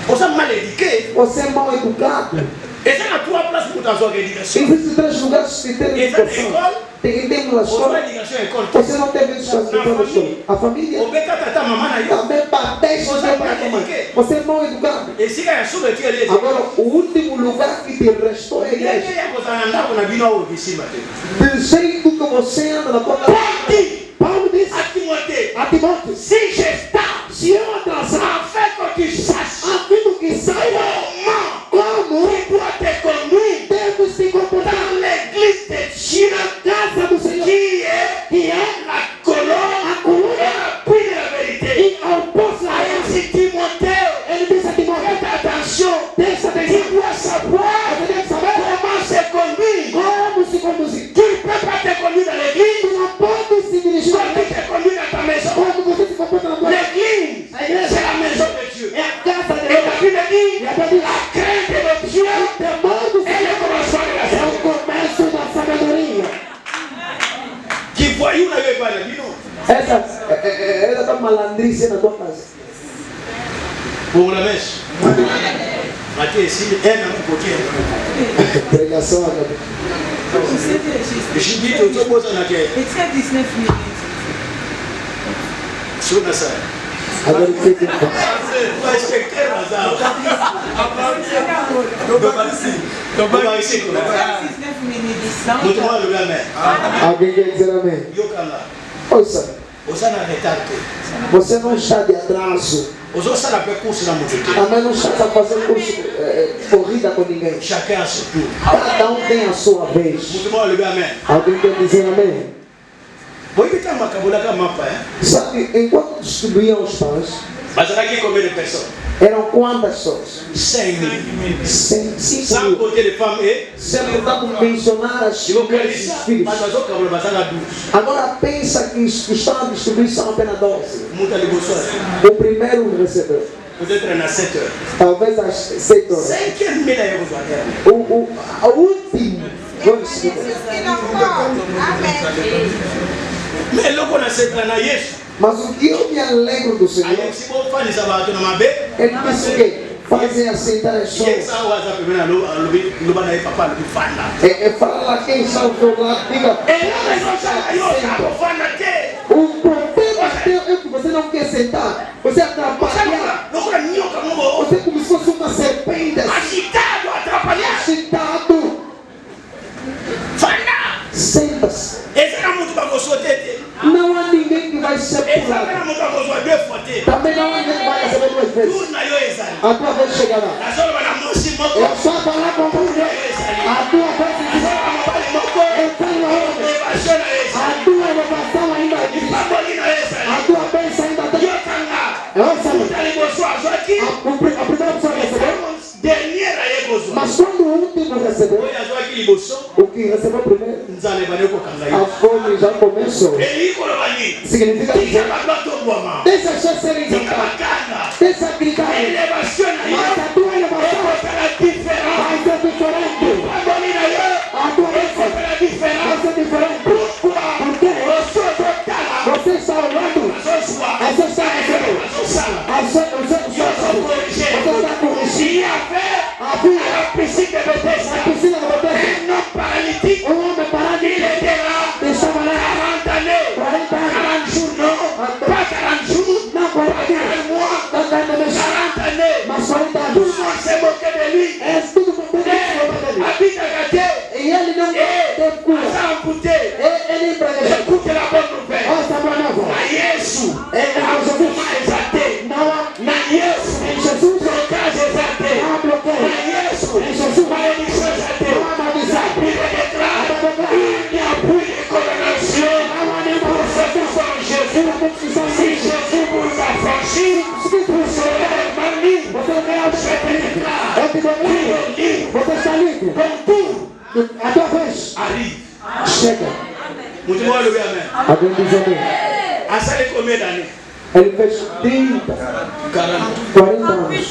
oza mal éduqué. Você é mal educado. Eza na 3 places mutu azwaka éducation. Existem 3 lugares que tem Eza na educação. école, Tem a ozwa escola. éducation à école te. Você não teve educação na escola. A família Obeta tata mama na yo. também bateste o seu pai e mãe. Você é mal educado. Esika ya suka ti ele. Agora, o último lugar que te restou é a igreja. Ndenge ya kozala na ndako na bino awo kisima te. Do jeito que você anda na tua casa. Paulo disse A Timothée, a Timóteo: si j'étais, se eu atrasar, afin que tu saches a fim do que saiba como tu dois te conduire deve se comportar dans l'église de Dieu, na casa do Senhor, qui est la colonne a coluna et l'appui de la vérité. e ao posto lá. Ainsi Timothée, Ele disse a Timóteo: faites attention, presta tu atenção, dois savoir você deve saber comment se conduire. como se conduzir. Tu ne peux pas te conduire dans l'église Tu não pode se dirigir comme tu te conduis dans ta maison. como você se comporta na tua casa. L'église, c'est la maison de Dieu. É a casa de Et la Deus. Bible dit, E a Bíblia diz: la crainte de Dieu o temor do est le commencement de la é o sagesse. começo da sabedoria. Qui voyou na yo pas dit non. Essa tá malandrice na tua casa. Pour la messe. Matthieu ici, elle n'a pas côté. Pregação. Je dis tout le monde na que It's at 19 minutes. sur na ça. Agora o que Vai respecter bazar. Doba ici. 19 minutes. Não, Muito mal le main. Alguém quer dizer amém? Yo kanga. Ouça, Oza na retard. você não está de atraso. Ozo sala pe course na mutu te. Também não está fazendo corrida com ninguém. Chacun a son tour. Cada um tem a sua vez. Muito mal le main. Alguém quer dizer amém? Boy bita makabola ka mapa hein. Sabe, enquanto distribuíam os pães, Bazara qui combien de personnes? eram quantas pessoas? 5,000. 5 Sans mil. compter les femmes et Sem tentar mencionar as eu mulheres e quero os filhos. mas bazo kabola bazara 12. Agora pensa que os que estão a distribuir são apenas 12. Muta liboso. O primeiro recebeu. Peut-être na 7 heures. Talvez às 7 horas. 5,000 euros à terre. O último. Vamos seguir. Mais logo na seta na Yesu. Mas o que eu me alegro do Senhor, Aí se vou fazer essa bato na mabe. ele disse que fazem aceitar as E pessoas. essa waza pemena lo bana papa lo fanda. É falar quem está ao seu lado, diga. E não sai eu tá fanda te. O problema teu é que você não quer sentar. Você atrapalha. Não quero nyoka mo. Você como se fosse uma serpente Agitado, atrapalhar. agitado. Fanda. Senta-se. Esse era muito para você ter. Não há ninguém que vai ser Esse pulado. era muito para você ver fote. Também não há ninguém que vai receber 2 vezes. Tu na yo ezali. A tua vez chegará. Na solo bana mosi moko. Eu só falar com você. A tua vez chegará. Mabali moko. Eu tenho outra. Evasão na ezali. A tua elevação ainda existe. Baboli na ezali. A tua bênção ainda tem. Yo kanga. Eu sei. Tá liboso azou aqui. A primeira pessoa recebeu. Dernière yegozo. Mas quando o último recebeu, Oyo azou aqui liboso. o que recebeu primeiro, Nzale bane ko kanga yo. a fome já começou. Eli ko bani. Significa Tika dizer, babato bwama. deixa as pessoas serem Tika exaltadas. bakanga. Deixa gritar. Elevation na yo. Mas a tua elevação Ekotala différent. vai ser diferente. Baboli na yo. A tua bênção Ekotala différent. vai ser diferente. Por quê? Osozotala. Você está olhando. Azoswa. Você está recebendo. Azosala. Você está corrigindo. Il a fait A vida, la piscine de Bethesda. a piscina de Bethesda. Un homme paralytique. Um homem parado Il était là estava lá 40 années. 40 anos. pas 40 jours, pas 40 mois, 40 années. Tout le monde s'est moqué de lui. Habite à gâter. Et à amputé. Écoute la bonne nouvelle. Na Yesu. Mouvement exalté. Na Yesu. Blocage exalté. Na Yesu. Malédiction exalté. Il déclare. Il n'y a plus de condamnation pour ceux qui sont en Jésus. Si Jésus vous a franchi, vous serez parmi. Je te déclare. Donc tout arrive. Vous devez lever la main. À ça, les combien d'années? Ele fez 30, 40 anos,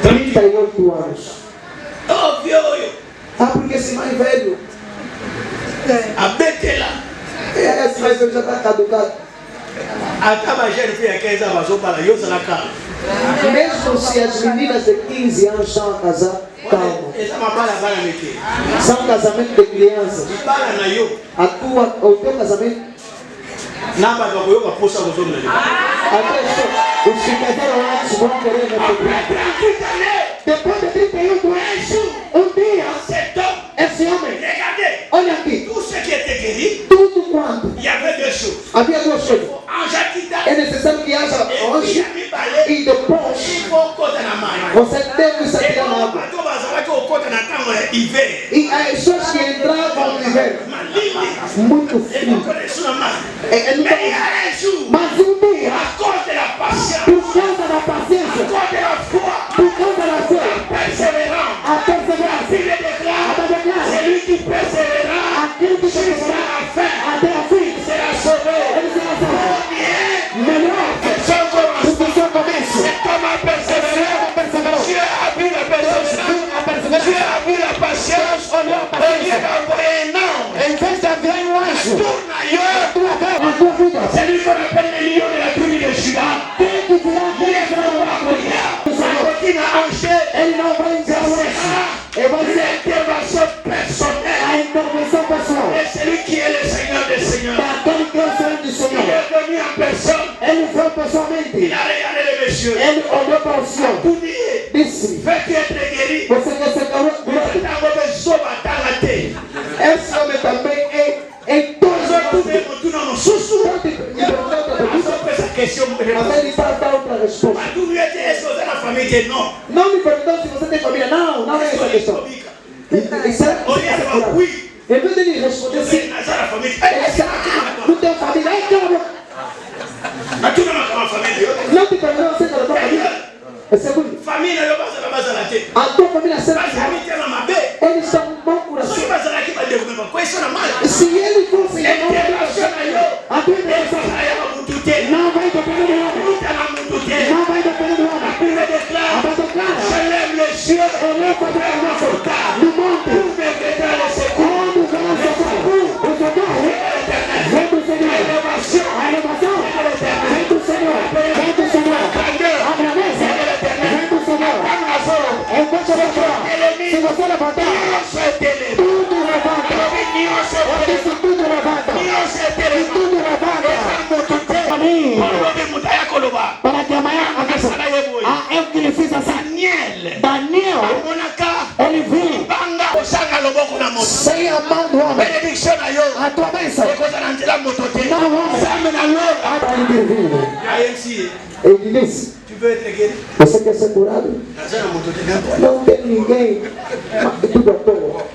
38 anos. Oh, vieux. Ah, porque esse mais velho, A Betela. esse mais velho já está caducado. Até a gente fez 15 anos, passou para eu será calmo. Mesmo se as meninas de 15 anos estão a casar, calma. Essa é uma bala aqui. São casamento de crianças. Bala na eu. O teu casamento, Não, mas eu vou puxar os homens. até os que casaram antes vão querer repetir. Depois de 31 anos, dia, esse homem, olha aqui, tudo quanto, havia duas coisas. É necessário que haja anjo e depois você deve se tirar na água. E as pessoas que entravam no inverno, muito frio. Mas um dia, por causa da paciência, por causa da fé, a perseverança, aquele que perseverar até a fim, será sauvé. Ele será salvo. Melhor do que seu começo. Dieu a vu la persévérance. Dieu a vu la patience. Em vez d'enviar um anjo, c'est lui qu'on appelle le lion de la tribu de Juda. Ele não vai interceder. Ele vai ser intervenção pessoal. É celui qui est le Seigneur des Seigneurs. Aquele que é o Senhor do Senhor. Il est venu en personne. Ele foi pessoalmente. Il a regardé les messieurs. Ele olhou para o Senhor. Disse: veux-tu être guéri? Você quer ser curado? Esse homem também é todos os mas ele está dando outra resposta. Não me perguntou se você tem família. Não é essa a questão. Em vez de ele responder sim, não tem família. Não te perguntou se tem família. É segundo. A tua família serve. Eles são um bom coração. Se ele fosse a tua intenção não vai depender do homem. Não vai depender do homem. Mas declara: je lève les cieux et lève ta cabeça no monte. Onde verá o socorro? Vem do Senhor. A elevação vem do Senhor. Vem do Senhor. A grandeza vem do Senhor. Enquanto eu vou, se você levantar, tudo levanta. Eu disse tudo levanta. E tudo levanta. Para que amanhã aconteça. É o que ele fez assim. Daniel, ele viu sem a mão do homem. A tua bênção não ele disse: Tu veux être guéri? você quer ser curado? Não tem ninguém tudo à toa.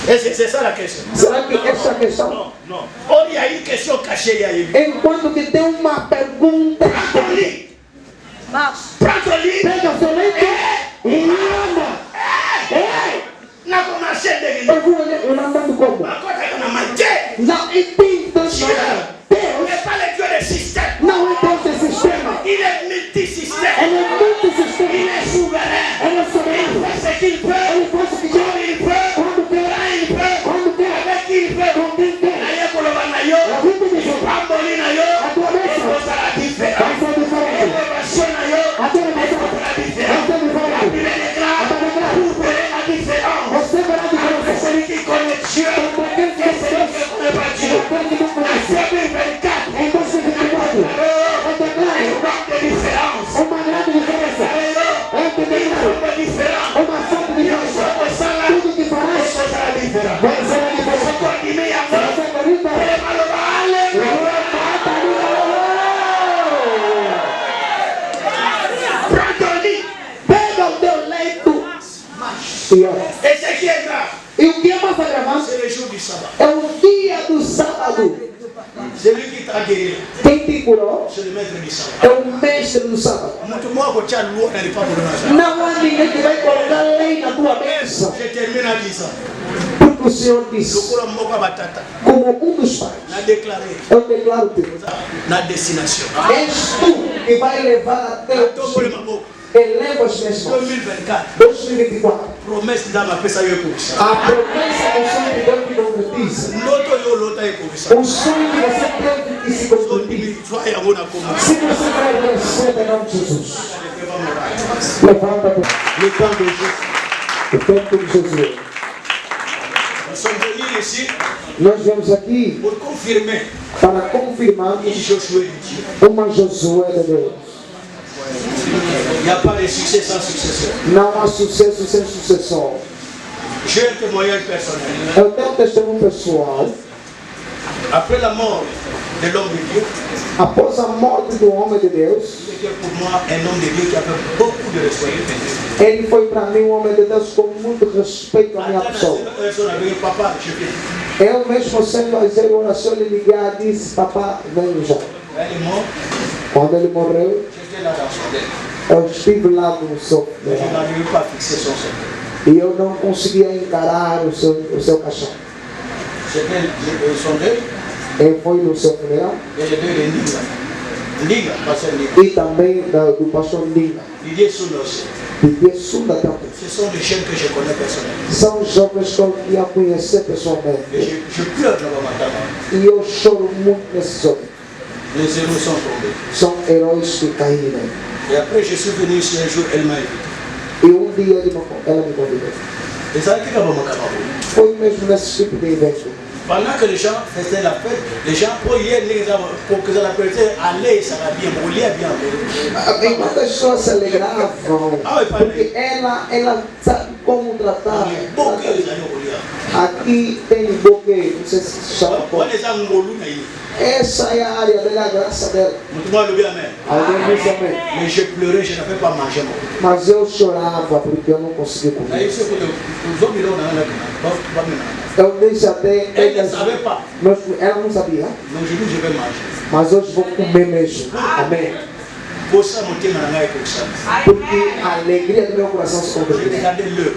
C'est ça la question. Será que essa questão? Non. Oh, il y a une question cachée. Enquanto que tem uma pergunta. Prends ton lit. Pega seu leito e anda. Não commencé de Eu vou andando como? Não, e tem Deus. Dieu n'est pas le Dieu des systèmes. Não é Deus de sistema. Il est multisystème. Ele é multisistema. Il est souverain. Ele é soberano. Il fait ce qu'il peut. Ele faz o que quer. Comme il peut. Quando quer. Quand il peut. Quando quer. Avec qui il peut. Com quem quer. Naye koloba na yo. A vida de Deus. Pamboli na yo. A tua bênção Ekosala différent. vai ser diferente. Élévation na yo. A tua bênção Ekosala vai différent. ser diferente. Il déclare. Vous verrez la différence. Você verá a diferença. Celui qui connaît Dieu. Para quem Et celui qui ne connaît pas Dieu. quer Yeah. Et ce qui est grave, E o que é mais agravante c'est le jour du sabbat. é o dia do sábado. Celui qui t'a guéri, Quem te curou c'est le maître du sabbat. é o mestre do sábado. Muito mal que tu as loué, n'allez pas pour le Não há ninguém que vai colocar lei na tua bênção. Je termine à 10 ans. Porque o Senhor Le disse, courant Moka Batata como um dos pais, n'a déclaré eu declaro-te, la destination. és tu que vai levar até o Tombo le fim. maboko. Eleva as minhas mãos. 2024. 2024. Promesse dans ma pesa yo pour A promessa do sonho de Deus que concretiza. L'autre yo l'autre est pour ça. O sonho que você tem que se concretiza. Sois à mon accommodement. Se você vai crescer em nome de Jesus, levanta-te. Le temps de Jésus. O tempo de Jesus. Nous sommes venus ici Nós viemos aqui pour confirmer para confirmar une Josué de Dieu. uma Josué de Deus. Il n'y a pas de succès sans successeur. Não há sucesso sem sucessor. J'ai un témoignage personnel. Eu tenho um testemunho pessoal. Après la mort de l'homme de Dieu, Após a morte do homem de Deus, c'était pour moi un homme de Dieu qui avait beaucoup de responsabilités. ele foi para mim um homem de Deus com muito respeito à minha pessoa. Papa, je viens. Eu mesmo sendo fazer oração, ele ligou e disse, papá, vem já. Elle est morte, Quando ele morreu, j'étais là dans son deuil. eu estive lá no seu Mais je funeral. n'arrivais pas à fixer son cerveau. E eu não conseguia encarar o seu caixão. J'étais son deuil Ele foi no seu funeral et le deuil de Niga. Niga, pasteur Niga. e também do pastor Nina. Didier Sounos. De Sunda também. Ce sont des jeunes que je connais personnellement. São jovens que eu ia conhecer Et pessoalmente. je pleure là-bas maintenant. E eu choro muito nesses homens. Les héros sont tombés. São heróis que caíram. Et après, je suis venu ici un jour, elle m'a invité. E um dia ela me convidou. Et ça a été comme un camarade. Foi mesmo nesse tipo de evento. Pendant que les gens faisaient la fête, les gens, pour que ça la fête, allez, ça va bien, pour lire bien. Enquanto as pessoas se alegravam, porque ela sabe como tratar. Beaucoup de gens pour lire. Aqui tem buquê, não sei se chama On como. est en Ngolou, mais Essa é a área dela, a graça dela. moi, le bien même. Alguém disse amém. Mais je pleurais, je n'avais pas mangé. Mas eu chorava porque eu não conseguia Là, comer. il faut que les hommes, ils ont un Eu disse até Elle ne savait pas. ela não sabia, Donc je dis, je vais manger. mas hoje vou comer mesmo. Amém. Pour ça, mon thème, on a pour ça. Porque a alegria do meu coração se Je concretiza. regardais l'heure.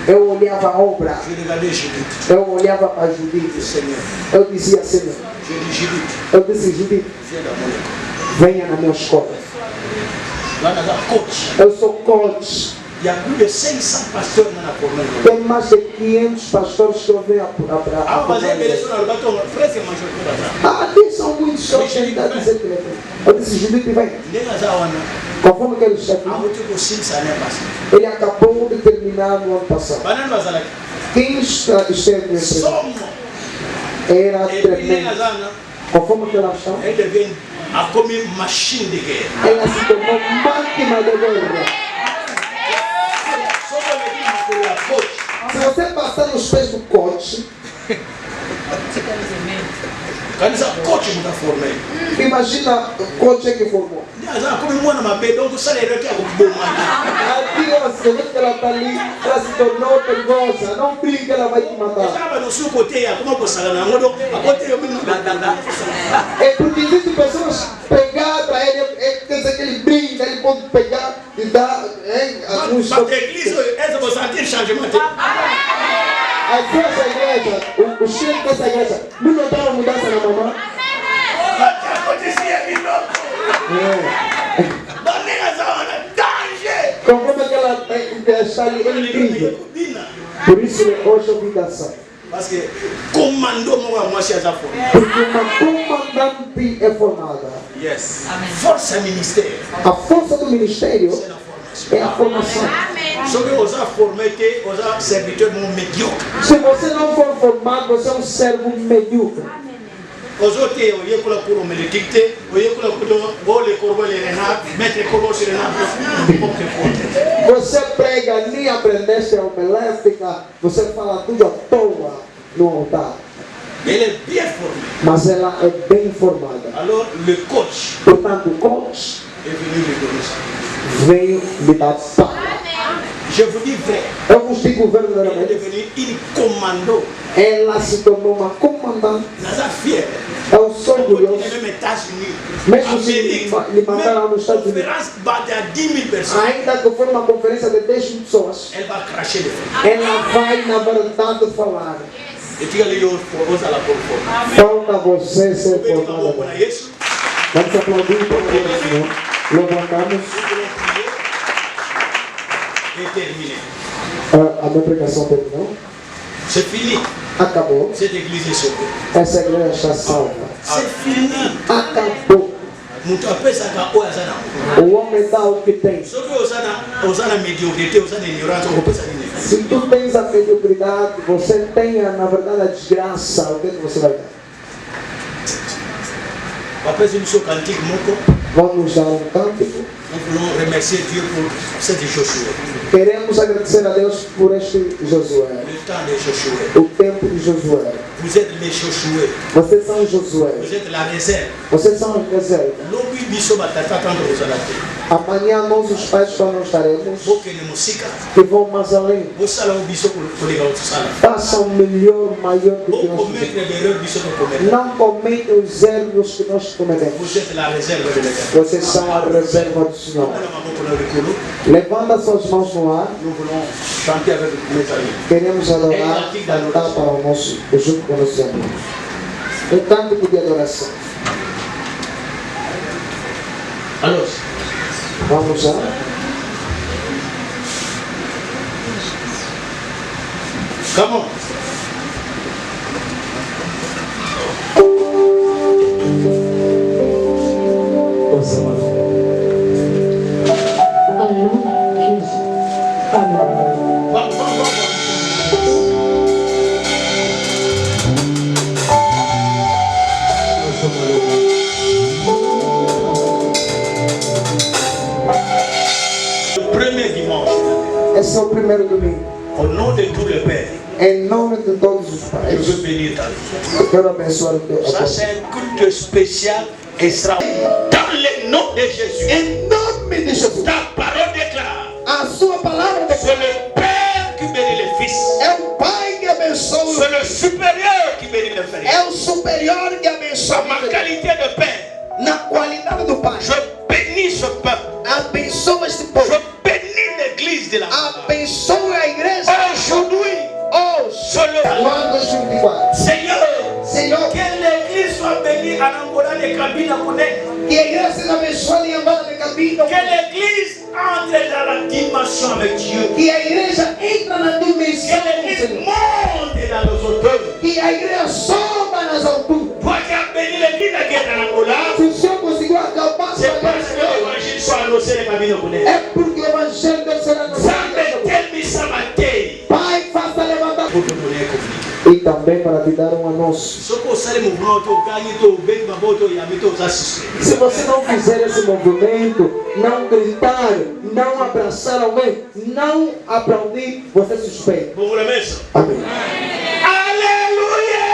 Eu olhava a obra, Je regardais Judith. eu olhava para Judite. Seigneur. Eu dizia, Senhor, Je dis, Judith, eu disse, Judite, viens dans mon école. venha na minha escola. Là, on a un coach. Eu sou coach. Il y a plus de 500 pasteurs dans la province. Tem mais de 500 pastores que eu venho Ah, mas é beleza, não, batom, presque major toda a aqui são muitos jovens que estão dizendo que ele tem. Eu disse, Judite, vem. Nega za wana, Conforme que ele está aqui, awo tiko 6 années passées. ele acabou de terminar no ano passado. Banana bazala. Quem esteve nesse Somme. era Et puis nega tremendo. zana, Conforme que ela está, elle devient a comme une machine de guerre. ela se tornou máquina de guerra. Só que me diz por la coach. Se você passar nos pés do coach, Quand ça coach me formé. imagina o coach que formou. Nega za comme moi na mabe, donc ça les requête au bon moment. Aqui você vê que ela está ali, ela se tornou perigosa. Não brinque, ela vai te matar. Estava no seu côté, como você sabe, na modo, a côté eu me É porque existem pessoas pegar para ele, quer dizer que ele brinca, ele pode pegar e dar alguns. Mas a église, essa você sentir changement. As duas igrejas, o chefe dessa igreja, não notaram mudança na mamãe? Acontecia de novo. Mas nega za wana, danger. Conforme aquela está ali, ele brinca. Por isso hoje eu vim dançar. Parce que commando moi c'est ça for. Porque uma comandante é formada. Yes. Force ministère. A força do ministério C'est la formation. é a formação. Ce que vous a formé, vous a serviteur mon médiocre. Se você não for formado, você é um servo medíocre. Vous autres, vous y pour pour me le dicter, vous y pour le corbeau les renards, mettre le corbeau sur les renards. Você prega, nem aprendeste a homilética, você fala tudo à toa no altar. Elle est bien formée. Mas ela é bem formada. Alors le coach Portanto, o coach est venu lui donner ça. veio me dar palavra. Je vous dis vrai. Eu vos digo Elle est verdadeiramente. devenue une commando. Ela se tornou uma comandante. Naza fier. Eu sou On orgulhoso. continue même États-Unis. Mesmo se Amérique. lhe mandaram nos Estados Unidos. Conférence battue à 10 000 personnes. Ainda que for uma conferência de 10 mil pessoas, Elle va cracher les feux. ela vai, na verdade, falar. Et tu as les autres pour la bonne Falta você ser forme. formado. Pour Jésus. Vamos aplaudir para o Senhor. Levantamos. Et terminé. A minha pregação terminou. C'est fini. Acabou. Cette église est sauvée. Essa igreja está salva. C'est fini. Acabou. Mutu apesaka oyo aza na O homem dá o que tem. soki oza na médiocrité oza na ignorance okopesa nini Se tu tens a mediocridade, você tem, na verdade, a desgraça. O que é que você vai dar? bapesi biso cantique moko. Vamos dar um cântico. Nous voulons remercier Dieu pour cette Josué. Queremos agradecer a Deus por este Josué. Le temps de Josué. O tempo de Josué. Vous êtes les Josué. Vocês são Josué. Vous êtes la réserve. Vocês são as reservas. Lobi biso batata quand ozala te. Amanhã nós, os pais, quando nós estaremos, bokende mosika que vão mais além. bosala o biso koleka otosala. Façam melhor, maior do que nós Bokomettre fizemos. berreur biso tokometa. Não cometam os erros que nós cometemos. Vous êtes la réserve de l'Éternel. Vocês são a reserva do Senhor. Bana maboko na likolo. Levanta suas mãos no ar. Nous voulons chanter avec mes amis. Queremos adorar, cantar para o nosso, junto com nossos amigos. Um cântico de adoração. Alors, Vamos lá. come on. Vamos, vamos, vamos. Le premier dimanche, Esse é o primeiro domingo. au nom de tous les pères, Em nome de todos os je pais, veux bénir ta vie. eu quero abençoar o teu Ça, c'est un culte spécial, extraordinaire. Dans le nom de Jésus, Em nome de Jesus. ta parole déclare A sua palavra c'est le Père qui bénit le Fils, é o Pai que abençoa. c'est le supérieur qui bénit l'inférieur. É o superior que abençoa. Dans ma qualité de Père, Na qualidade do Pai. je bénis ce peuple, Abençoa este je povo. bénis l'église de la Abençoa a igreja. aujourd'hui. Hoje. Seul No ano 2024. Seigneur, Senhor, que l'église soit bénie en Angola de Kabila Kounek. que a igreja seja abençoada em Angola de Cabinho. Que l'église entre dans la dimension avec Dieu. Que a igreja entra na dimensão Que do l'église Senhor. monte dans les hauteurs. Que a igreja soba nas alturas. Toi qui as béni l'église qui est en Angola, Se o Senhor conseguiu acabar com c'est a parce que igreja, l'évangile soit annoncé dans Kabila Kounek. é porque o evangelho deve ser Ça anunciado. me termine ça matin. Pai, faça levantar. Pour te donner un communiqué. E também para te dar um anúncio. Ce qu'on sait, le mouvement, tu gagnes, tu bénis, tu yami, tu assistes. Se você não fizer esse movimento, não gritar, não abraçar alguém, não aplaudir, você é suspeito. Bon, vous remercie. Amém. Alléluia!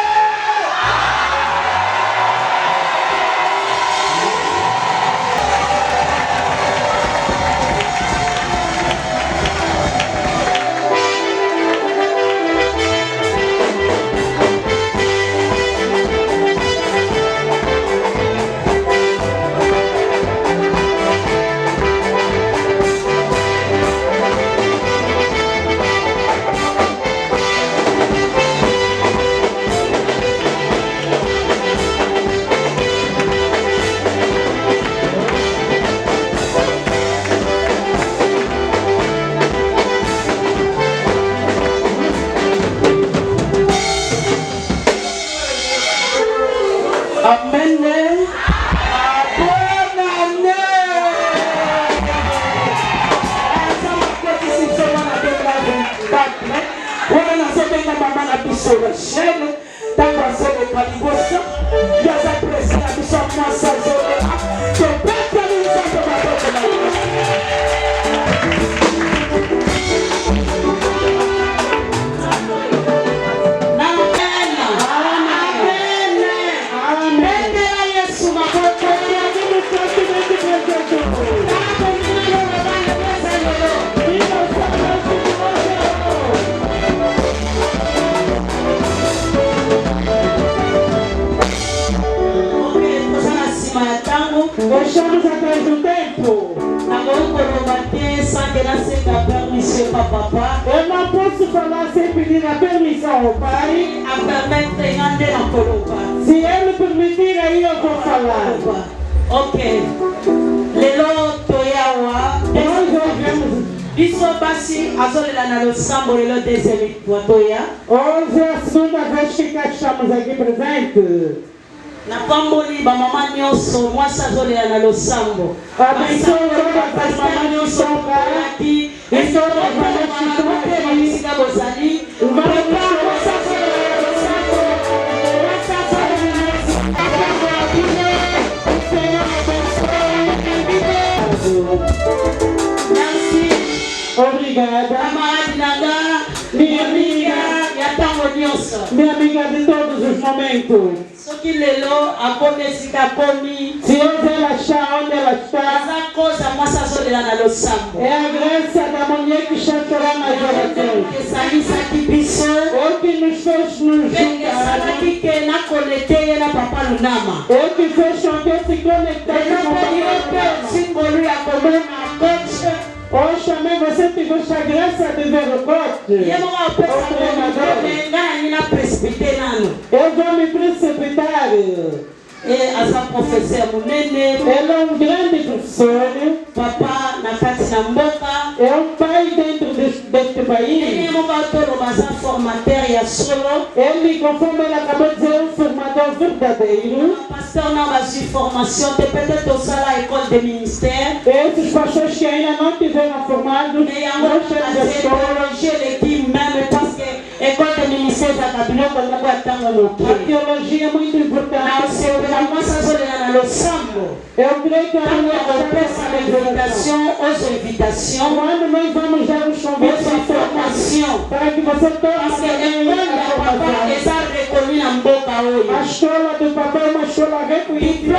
Deixamos atrás do tempo. Eu não posso falar sem pedir a permissão ao Pai. Se Ele permitir, aí eu vou falar. Ok. Lelo toyawa. Nós ouvimos. Biso basi azolela na losambo lelo deuxième toya. Hoje é a segunda vez que cá estamos aqui presentes. Na pamboli ba mama nyonso mwasa azolela na losambo. Abençoe todas as mamães que estão aqui. E todas as mamães que estão aqui. Obrigada, minha amiga de todos os momentos. Se hoje ela está onde ela está, é a graça da mulher que está chorando nas orações. O que nos fez nos juntar, o que fez com que eu se conectasse com o hoje também você tivesse a graça de ver o corte. Eu vou me precipitar. Ele é um grande professor. Papa na kati na mboka. É um pai dentro deste país. Ele, conforme ele acabou de dizer, é um formador verdadeiro. Pasteur não faz formação, peut-être au sala école de ministère. Esses pastores que ainda não tiveram formados, a teologia é muito importante. Eu creio que a invitação, quando nós vamos dar os convites de formação, para que você tome a escola do papai é uma escola reconhecida.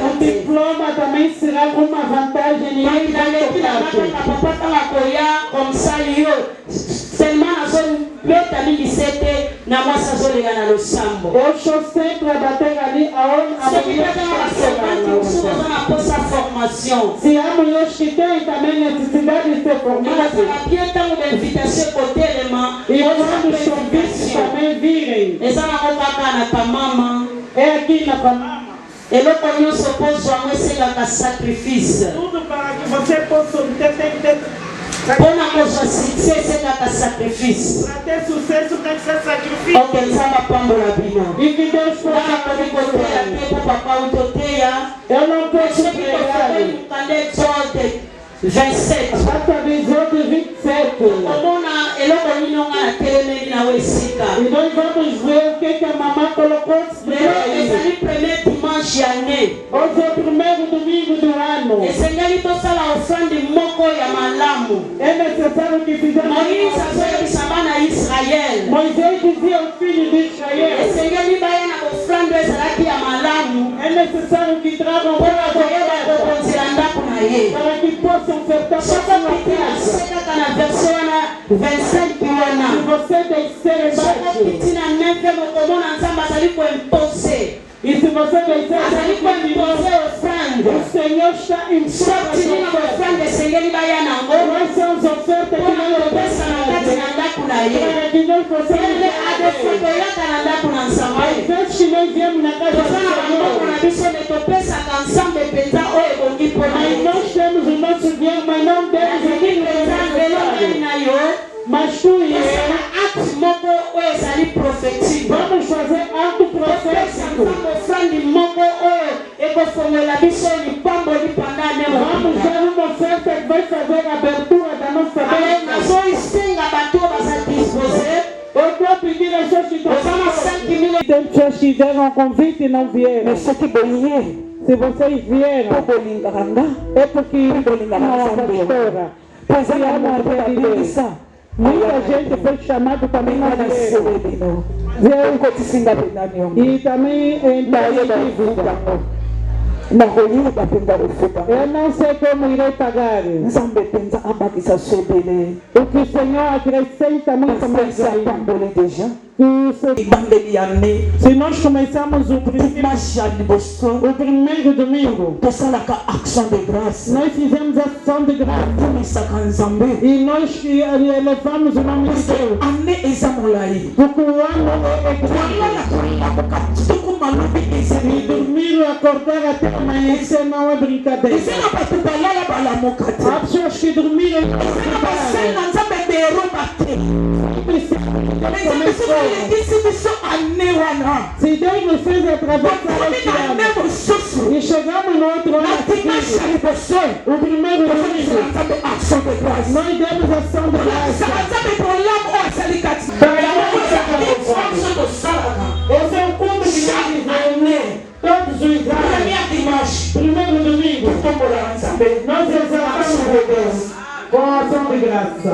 O diploma também será uma vantagem eu estou sempre a bater ali aonde a mulher está formação. Se há mulheres que têm também necessidade de ser formadas, e quando os convites também virem, é aqui na Panama. Tudo para que você possa ter sacrifício. Para ter sucesso tem que ser sacrifício. E que Deus possa eu não posso pregar. 27. Exodo 27. E nós vamos ver o que a mamãe colocou. Hoje é o primeiro domingo do ano. É necessário que fizemos. Moisés dizia ao filho de Israel. É necessário que tragam para que possam ofertar para a casa. 25 Se você descer embaixo, e se você descer o Senhor está impondo quais são as ofertas que nós para que nós possamos às vezes que nós viemos na casa do Senhor, mas nós temos o nosso dinheiro, mas não temos aquilo que mas tu e eu vamos fazer ato profético. Vamos dar uma oferta que vai fazer a abertura da nossa bênção. Eu estou pedindo às pessoas que estão tem pessoas que deram um convite e não vieram. Se vocês vieram, é porque não é pastora. Pois é, amor, muita gente foi chamada também não veio. E também em dúvida. Eu não sei como irei pagar. O que o Senhor acrescenta muito mais ainda. Se nós começamos o primeiro domingo, nós fizemos ação de graça e nós elevamos o nome de Deus. Porque o ano é grande. E dormir e acordar até amanhecer não é brincadeira. Há pessoas que dormiram se Deus nos fez atravessar este ano e chegamos no outro ano, o primeiro domingo, nós demos ação de graça. Esse é o culto que todos os anos, primeiro domingo, nós exaltamos a Deus com a ação de graça.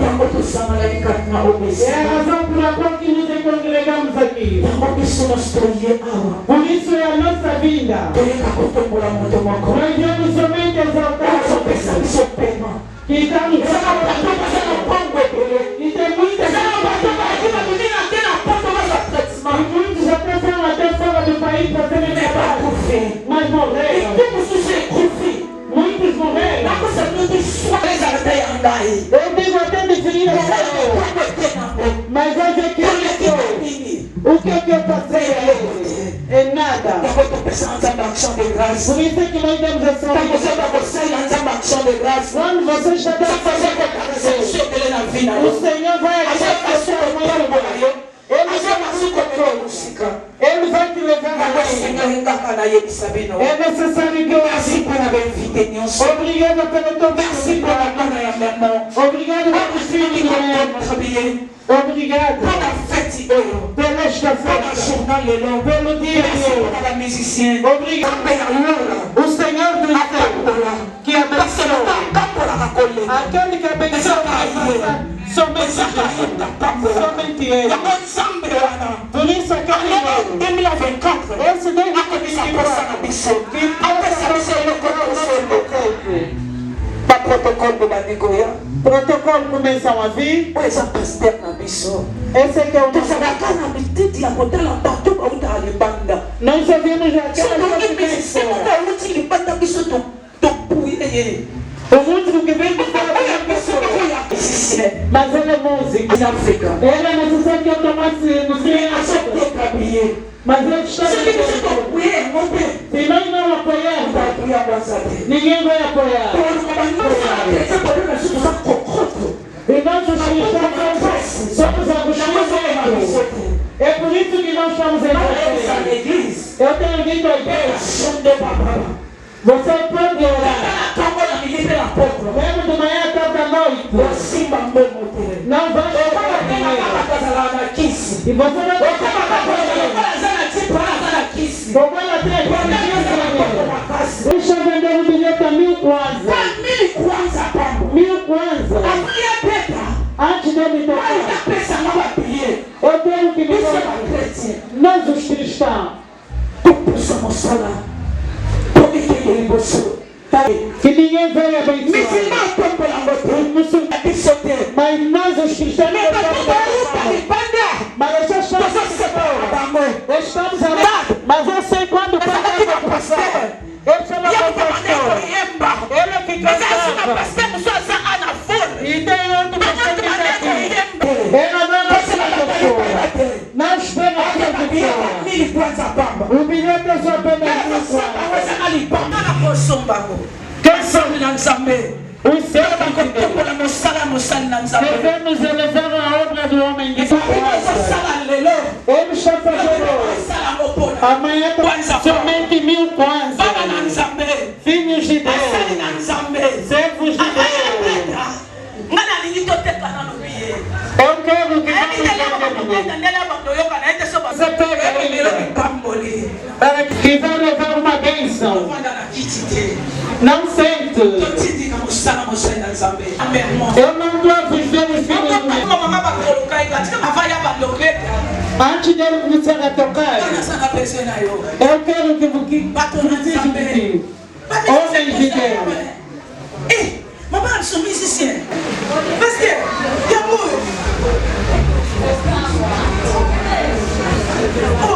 É a razão pela qual que nos congregamos aqui. Por isso é a nossa vinda. Nós viemos somente exaltar a Deus. Que está no céu. E tem muitas e muitos até foram até fora do país para serem levados. Mas morreram. Muitos morreram. Eu digo até de frio. Mas hoje aqui o que é que eu passei a ele? É nada. Por isso é que nós demos ação de graça. Quando você está dando o Senhor vai acontecer amanhã. Ele vai te levar a é necessário que eu assim para obrigado pelo teu bem. Obrigado pelo filho. Obrigado pela esta festa, pelo dia de hoje. Obrigado. O Senhor do céu que abençoou. Aquele que abençoou somente Ele. Por isso aquele esse Deus protocolo começam a vir. Esse é que é o nosso. Nós já vimos aquela o músico que vem de fora da pessoa. Mas ele é músico. Ele é necessário que eu tomasse no fim. Mas ele está se nós não apoiarmos, ninguém vai apoiar. E nós somos agustizados. É por isso que nós estamos aqui. Eu tenho dito a Deus. Você pode orar. Mesmo de manhã até da noite. Não vai orar dinheiro. E você não vai como ela tem aqui. Deixa eu vender um bilhete a 1000 kwanza. 1000 kwanza. Antes de eu me tocar. Eu tenho que me tocar. Nós os cristãos. Que ninguém venha abençoar. Mas nós os cristãos mas eu só estamos amados. Mas eu sei quando o pai vai passar. Eu sou uma pastor. Ele é que cantava. E tem outro pastor que está aqui. Ele não é pastor. Não espera a pessoa. O bilhete é só apenas quem são os seus devemos elevar a obra do homem de Deus. Ele está fazendo amanhã somente 1000 kwanza. Filhos de Deus, servos de Deus. Eu quero que você pegue para que vai levar uma bênção. Não sente. Eu não estou a viver os filhos. Antes dele começar a tocar, eu quero que Olha em video. Maman, ils sont musiciens. Parce que, Yamour.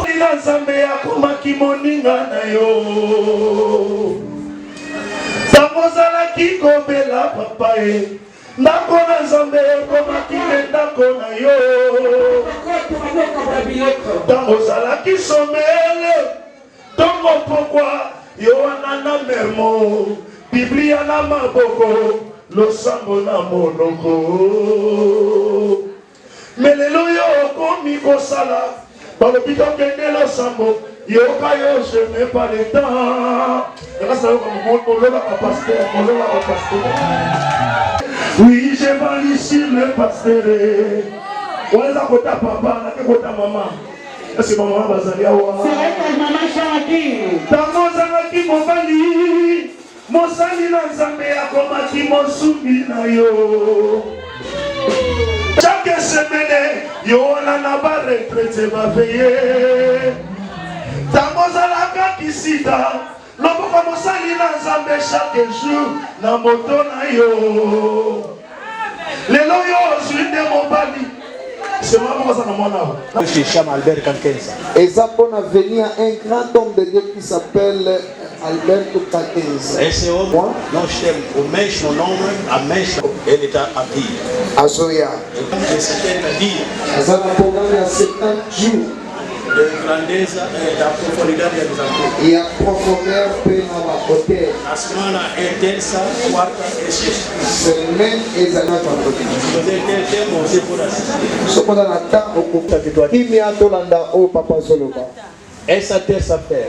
Nina Nzambe akomaki moninga na yo. Tango ozalaki kobela papa ye. Ndako na Nzambe akomaki ndako na yo. Tango ozalaki somele. Tongo pokwa yo wana na memo. Biblia na maboko. Losambo na monoko. Melelo yo komi kosala. Dans le bidon que de l'ensemble, je n'ai pas le temps. Oui, je valide sur le pasteur. On est à côté papa, on est à côté maman. Est-ce que maman va s'allier à moi? C'est vrai que maman chante qui? Dans mon zangaki mon vali, mon sali na Nzambe akomaki mon soubi na yo. Chaque semaine, yo na ba retraite va payer. Tamozalaka kisita, loboko mosali na Nzambe chaque jour na moto na yo. Lelo yo zuinde mobali. C'est moi qui na mona. C'est Cham Albert Kankensa. Et ça pour venir un grand homme de Dieu qui s'appelle Alberto Kankensa. Et c'est homme, non, je t'aime, au mèche, mon nom, à mèche, elle est à dire. Azoya. Et c'était à dire. Ça va programme à 70 jours. De grandesse et de profondeur des entours. Et à profondeur, peut avoir hôtel. La semaine est terça, quarta et sexta. Semaine et Zana Vendredi. Vous êtes tellement aussi pour assister. Ce qu'on a dans la table au couple. Qui m'y a tolanda au papa Zoloba. Essa terça-feira.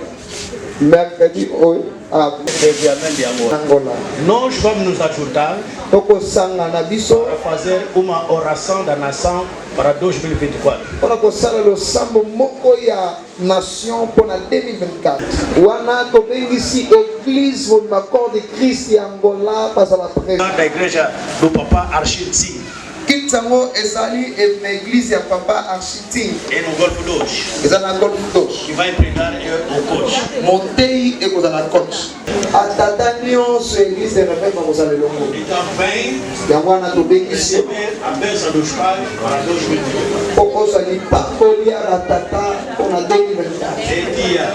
Mercredi au Angola. Nós vamos nos ajudar Toko sanga na biso. a fazer uma oração da nação para 2024. Para kosala lo sambo moko ya nation pour la 2024. Wana to ici église pour le corps de Christ ya Angola pas à la présence. Da igreja do Papa Architzi. Kitsango ezali une église ya Papa Architzi. E no Golfo 2. Ezana Golfo 2. Que vai pregar o coach. Montei e kozala coach. Atatanio sur église de Réveil pour kozala longo. E também Ya wana to ici. receber a bênção dos pais para 2024. Okozali pakolia la tata pour la 2024. É dia,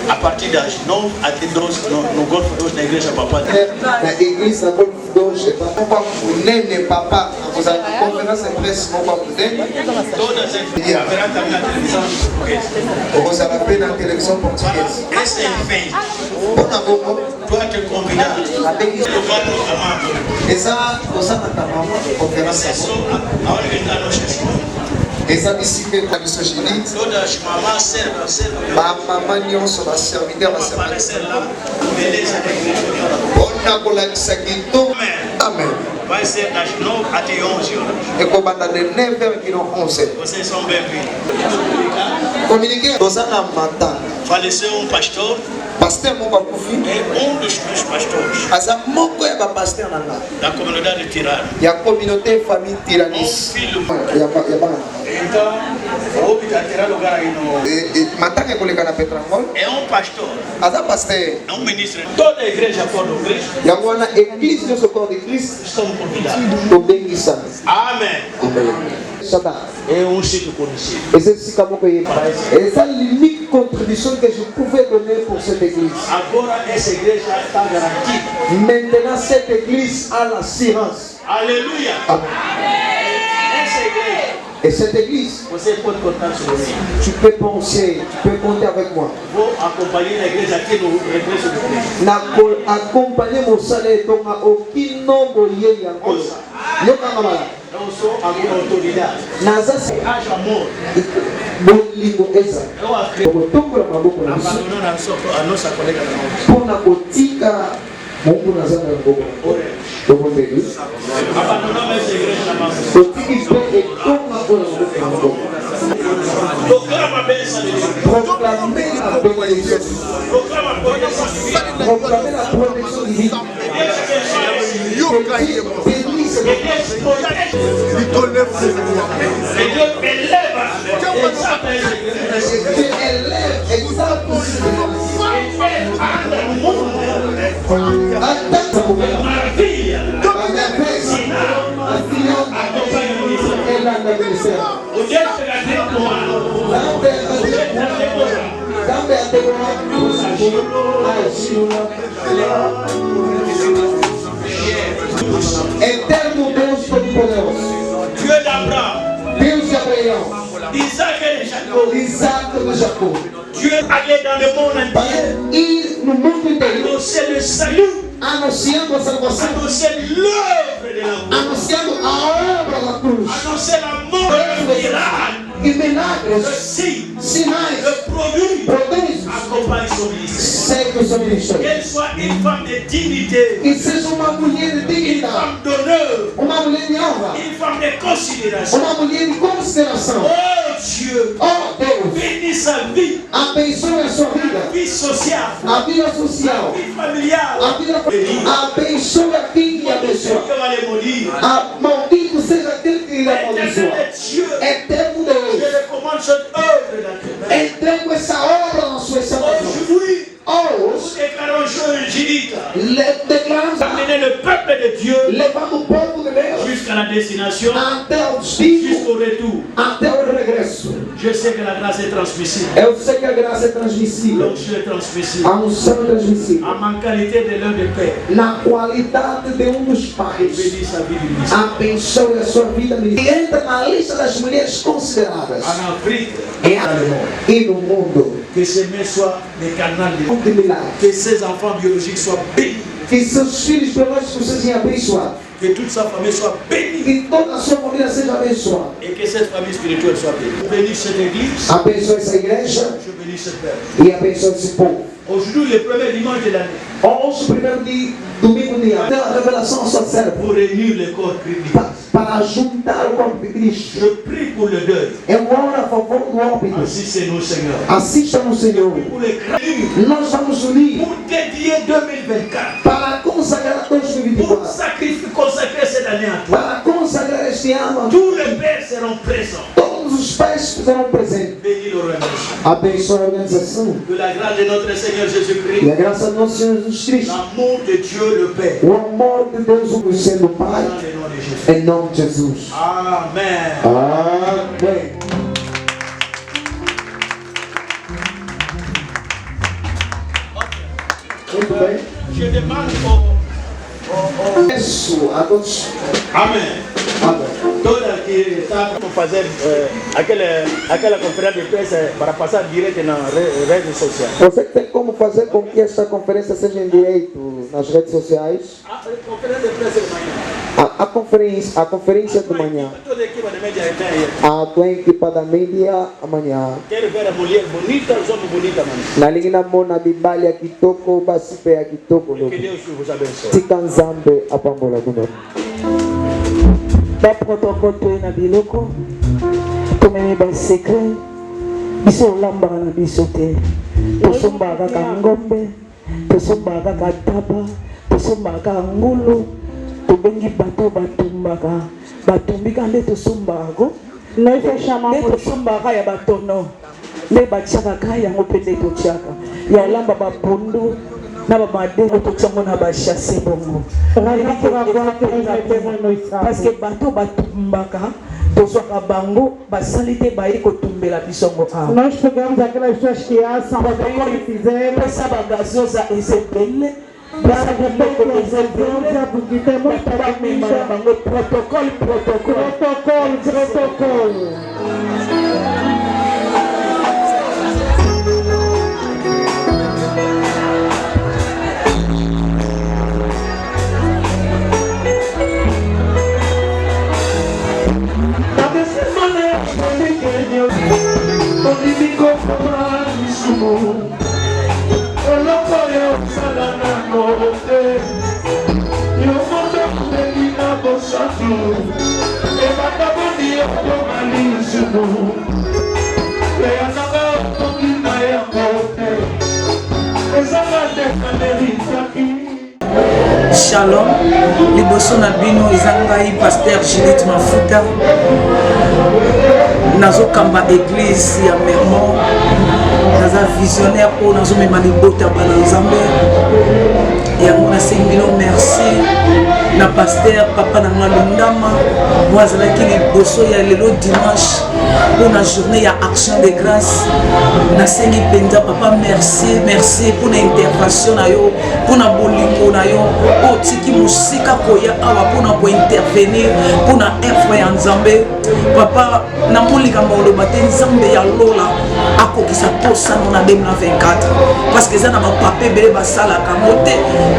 a partir das 9 até 12 no Golfo 2 na igreja Papa. Na église na Golfo 2 papa nene papa kozala conférence de presse moko akudeni. Todas as haverá também na televisão portuguesa. Okozala pe na télévision portugaise. Esse evento, Mpona bongo tu te convidar. abengi Tu vai programar. eza kozalaka na conférence É só a organizar nos escolas. eza bisika na biso Judith Todas as mamãs servem. bamama nyonso baserviteur Vão aparecer lá. Beleza da igreja. mpona kolakisa kito amen Vai ser das 9 até 11 horas. ekobanda de 9h kino 11h Vocês são bem-vindos. communiqué toza na matanga Faleceu um pastor, paster moko akufi é dos meus pastores aza moko ya bapaster na nga da comunidade tirana. ya communauté famille Um tiranis filho. ya bana Então, houve que tirar lugar aí no. matanga ekoleka na petrangol É pastor, aza paster é ministro. Toda a igreja for do Cristo yango wana église nyonso corps de Christ estão convidados. tobengisa Amém. Shabbat. É sítio conhecido. Esse esika moko yeba. Essa l'unique contribution que je pouvais donner pour cette église. Agora essa igreja está garantida. Maintenant cette église a l'assurance. Aleluia. Essa igreja, Et cette église, você pode contar sobre mim. tu peux penser, tu peux compter avec moi. Vou acompanhar a igreja aqui no regresso do Cristo. Na acompanher mon salaire donc aucun nombre yé encore. Yo kamala. Não sou a minha autoridade. Naza Haja amor. bolingo eza. Eu acredito. Botongola maboko na biso. Abandonando a nossa colega da noite. Pona kotika Mungu nazana maboko. Tobondeli. Abandonamos essa igreja na mão. Kotiki pe etonga pona maboko na maboko. Proclama a bênção de Deus. Proclamer la bénédiction. Proclama a proteção divina. Proclamer la protection divine. Bénisse le Et Dieu élève exalte essa igreja. Dieu élève, exalte Ele anda no mundo Maravilla. Eterno Deus Todo-Poderoso, Dieu d'Abraham, Deus de Abraão, d'Isaac et de Jacob. Isaac de Jacó, Dieu allait dans le monde entier, para ir no mundo inteiro annoncer le salut, anunciando a salvação, annoncer l'œuvre de l'amour, anunciando a obra da cruz, annoncer la mort, le miracle, e milagres, le signe, sinais, le produit, prodígios, accompagne son ministère. segue o seu ministério. Qu'elle soit une femme de dignité, Que seja uma mulher de une dignidade, femme d'honneur, uma mulher de honra, une femme de considération. uma mulher de consideração. Oh Dieu, Oh Deus, bénis sa vie, abençoe a sua vida, vie sociale, a vida social, vie familiale. a vida abençoe aqui e abençoe. Que va les maudire. Maldito seja aquele que irá Éternel amaldiçoar. Dieu, Eterno je Deus, le commande cette œuvre dans tes mains. entrego essa obra nas suas mãos. Aujourd'hui, Hoje, nous déclarons Jésus, declaramos, amener le peuple de Dieu levando o povo de Deus jusqu'à la destination, até o destino, jusqu'au retour. até o regresso. Je sais que la grâce est transmissible. Eu sei que a graça é transmissível, L'onction est transmissible. a unção é transmissível. En ma qualité de l'un des pères, Na qualidade de dos pais, bénis sa vie du ministère. abençoe a sua vida e entra na lista das mulheres consideradas En Afrique, e dans le monde. no mundo Que ces mains soient des canaux de de milagres. que ses enfants biologiques soient bénis. Que seus filhos biológicos sejam abençoados. Que toute sa famille soit bénie. Que toda a sua família seja abençoada. Et que cette famille spirituelle soit bénie. Je bénis cette église. Abençoe essa igreja Je bénis cette père. e abençoe esse povo. Aujourd'hui, le premier dimanche de l'année, Hoje, primeiro dia, domingo dia, tem a revelação ao seu cérebro pour réunir le corps Christ. para juntar o corpo de Cristo. Je prie pour le deuil. Eu oro a favor do óbito. Assistez-nous, Seigneur. Assista no Senhor. Pour les créer. Nós vamos unir Pour dédier 2024. para consagrar Pour 2024. sacrifier, consacrer cette année à toi. Para consagrar este ano. Tous les pères seront présents. Todos os pais serão presentes. Bénis le remercie. Abençoe a organização. Que la grâce de notre Seigneur E Jésus-Christ, a graça do nosso Senhor Jesus Cristo. l'amour de Dieu le Père, O amor de Deus, o sendo dans Pai. le nom de Jésus. Em nome de Jesus. Amen. Amém. Muito bem. Je demande Peço a todos. Amen. Amém. Toda que está a fazer aquela conferência de pressa para passar direto nas redes sociais. Você tem como fazer com que esta conferência seja em direito nas redes sociais? A conferência de pressa de manhã. A conferência de manhã. Toda a equipe de mídia está aí. A tua equipa da mídia amanhã. Quero ver a mulher bonita, os homens bonitos, mano. Na linha mona bibalha kitoko basipe ya kitoko Que Deus vos abençoe. tika nzambe apambola kuno. baprotokole toye na biloko tomemi basekret biso olambaka na biso te tosombaka kaka ngombe tosombaka kaka taba tosombaka kaka ngulu tobengi bato batumbaka batumbika nde tosombakako nde tosombaka ya batono nde batiaka ka yango mpe nde totiaka ya olamba bapundu na bamadengo totiango na bachasse bongo parce que bato batumbaka tozwaka bango basali te baye kotumbela bisongo awa Nós pegamos aquelas pessoas que assam, que fizeram, pesa bagazoza ezebele para repetir a sentença, porque tem muita bamemana bango protocole protocolo. Shalom, liboso na bino eza ngai Pasteur Juliette Mafuta nazokamba église ya Mermont naza eza visionnaire oyo nazomema libota bana nzambe yango nasengi bino merci na paster papa na nga Lundama mo azalaki liboso ya lelo dimanche mpona journée ya action de grâce nasengi mpenza papa merci mpona intervention na yo mpona bolingo na yo otiki mosika koya awa mpona kointervenir mpona œuvre ya nzambe papa namoni likambo oloba te nzambe ya lola akokisa posano na 2024 parce que eza na bapapa ebele basalaka mo te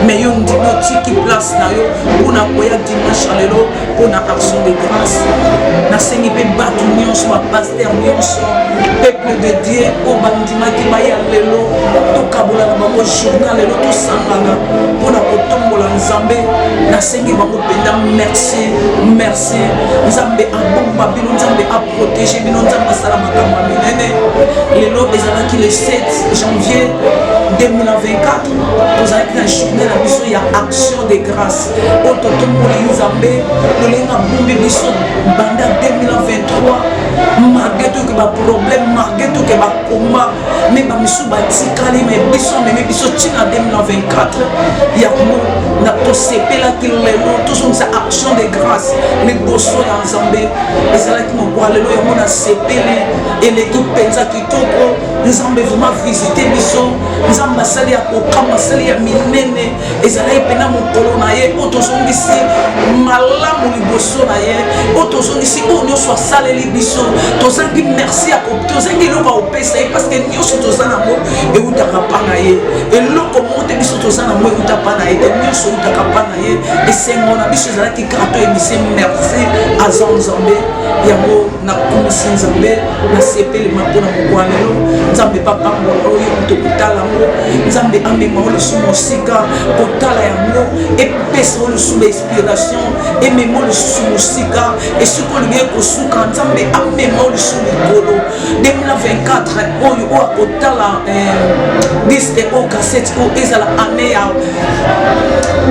mais yo ndimi otiki place na yo mpona koya dimanche ya lelo mpona action de grâce nasengi mpe bato nyonso bapaster nyonso peuple de dieu oyo bandimaki baya lelo tokabola na bango journal lelo tosangana mpona kotombola nzambe nasengi bango mpenza merci nzambe abomba bino nzambe aprotege bino nzambe asala makambo ya minene lelo ezalaki le 7 janvier 2024 tozalaki na journée na biso ya action de grâce oyo totomboli nzambe lolenga bombi biso banda 2023 malgré toke baproblème malgré toke bakoma me bamisu batikali me biso amemi biso ntina 2024 yango na tosepelaki lelo tozongisa action de grâce liboso ya nzambe ezalaki mokwa lelo yango nasepeli eleki mpenza kitoko nzambe vraiment visite biso nzambe asali ya kokama asali ya minene ezalaki mpena mokolo na ye oyo tozongisi malamu liboso na ye oyo tozongisi oyo nyonso asaleli biso tozangi merci tozangi eloko akopesa ye parce que nyonso toza nango eutaka mpa na ye eloko moko te biso toza nango euta mpa na ye te nyonso eutaka mpa na ye esengo na biso ezalaki kaka toyebisi merci aza nzambe yango nakomisi nzambe nasepelema mpona mokwa lelo nzambe papambola oyo tokotala yango nzambe amema oyo lisusu mosika kotala yango epesa oyo lisusu bainspiration emema oyo lisusu mosika esika olingi kosuka nzambe amema oyo lisusu likolo 2024 oyo akotala diske oyo kasete oyo ezala ane ya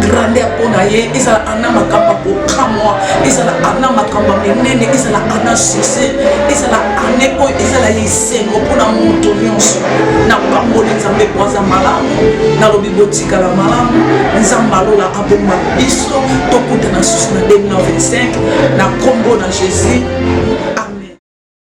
grandeur mpona ye ezala ana makambo kokamwa ezala ana makambo minene ezala ana succès ezala ane oyo ezala ya esengo mpona moto nyonso napamboli nzambe po aza malamu nalobi botikala malamu nzambe alola aboma biso tokutana susu na 2025 na kombo na jésus.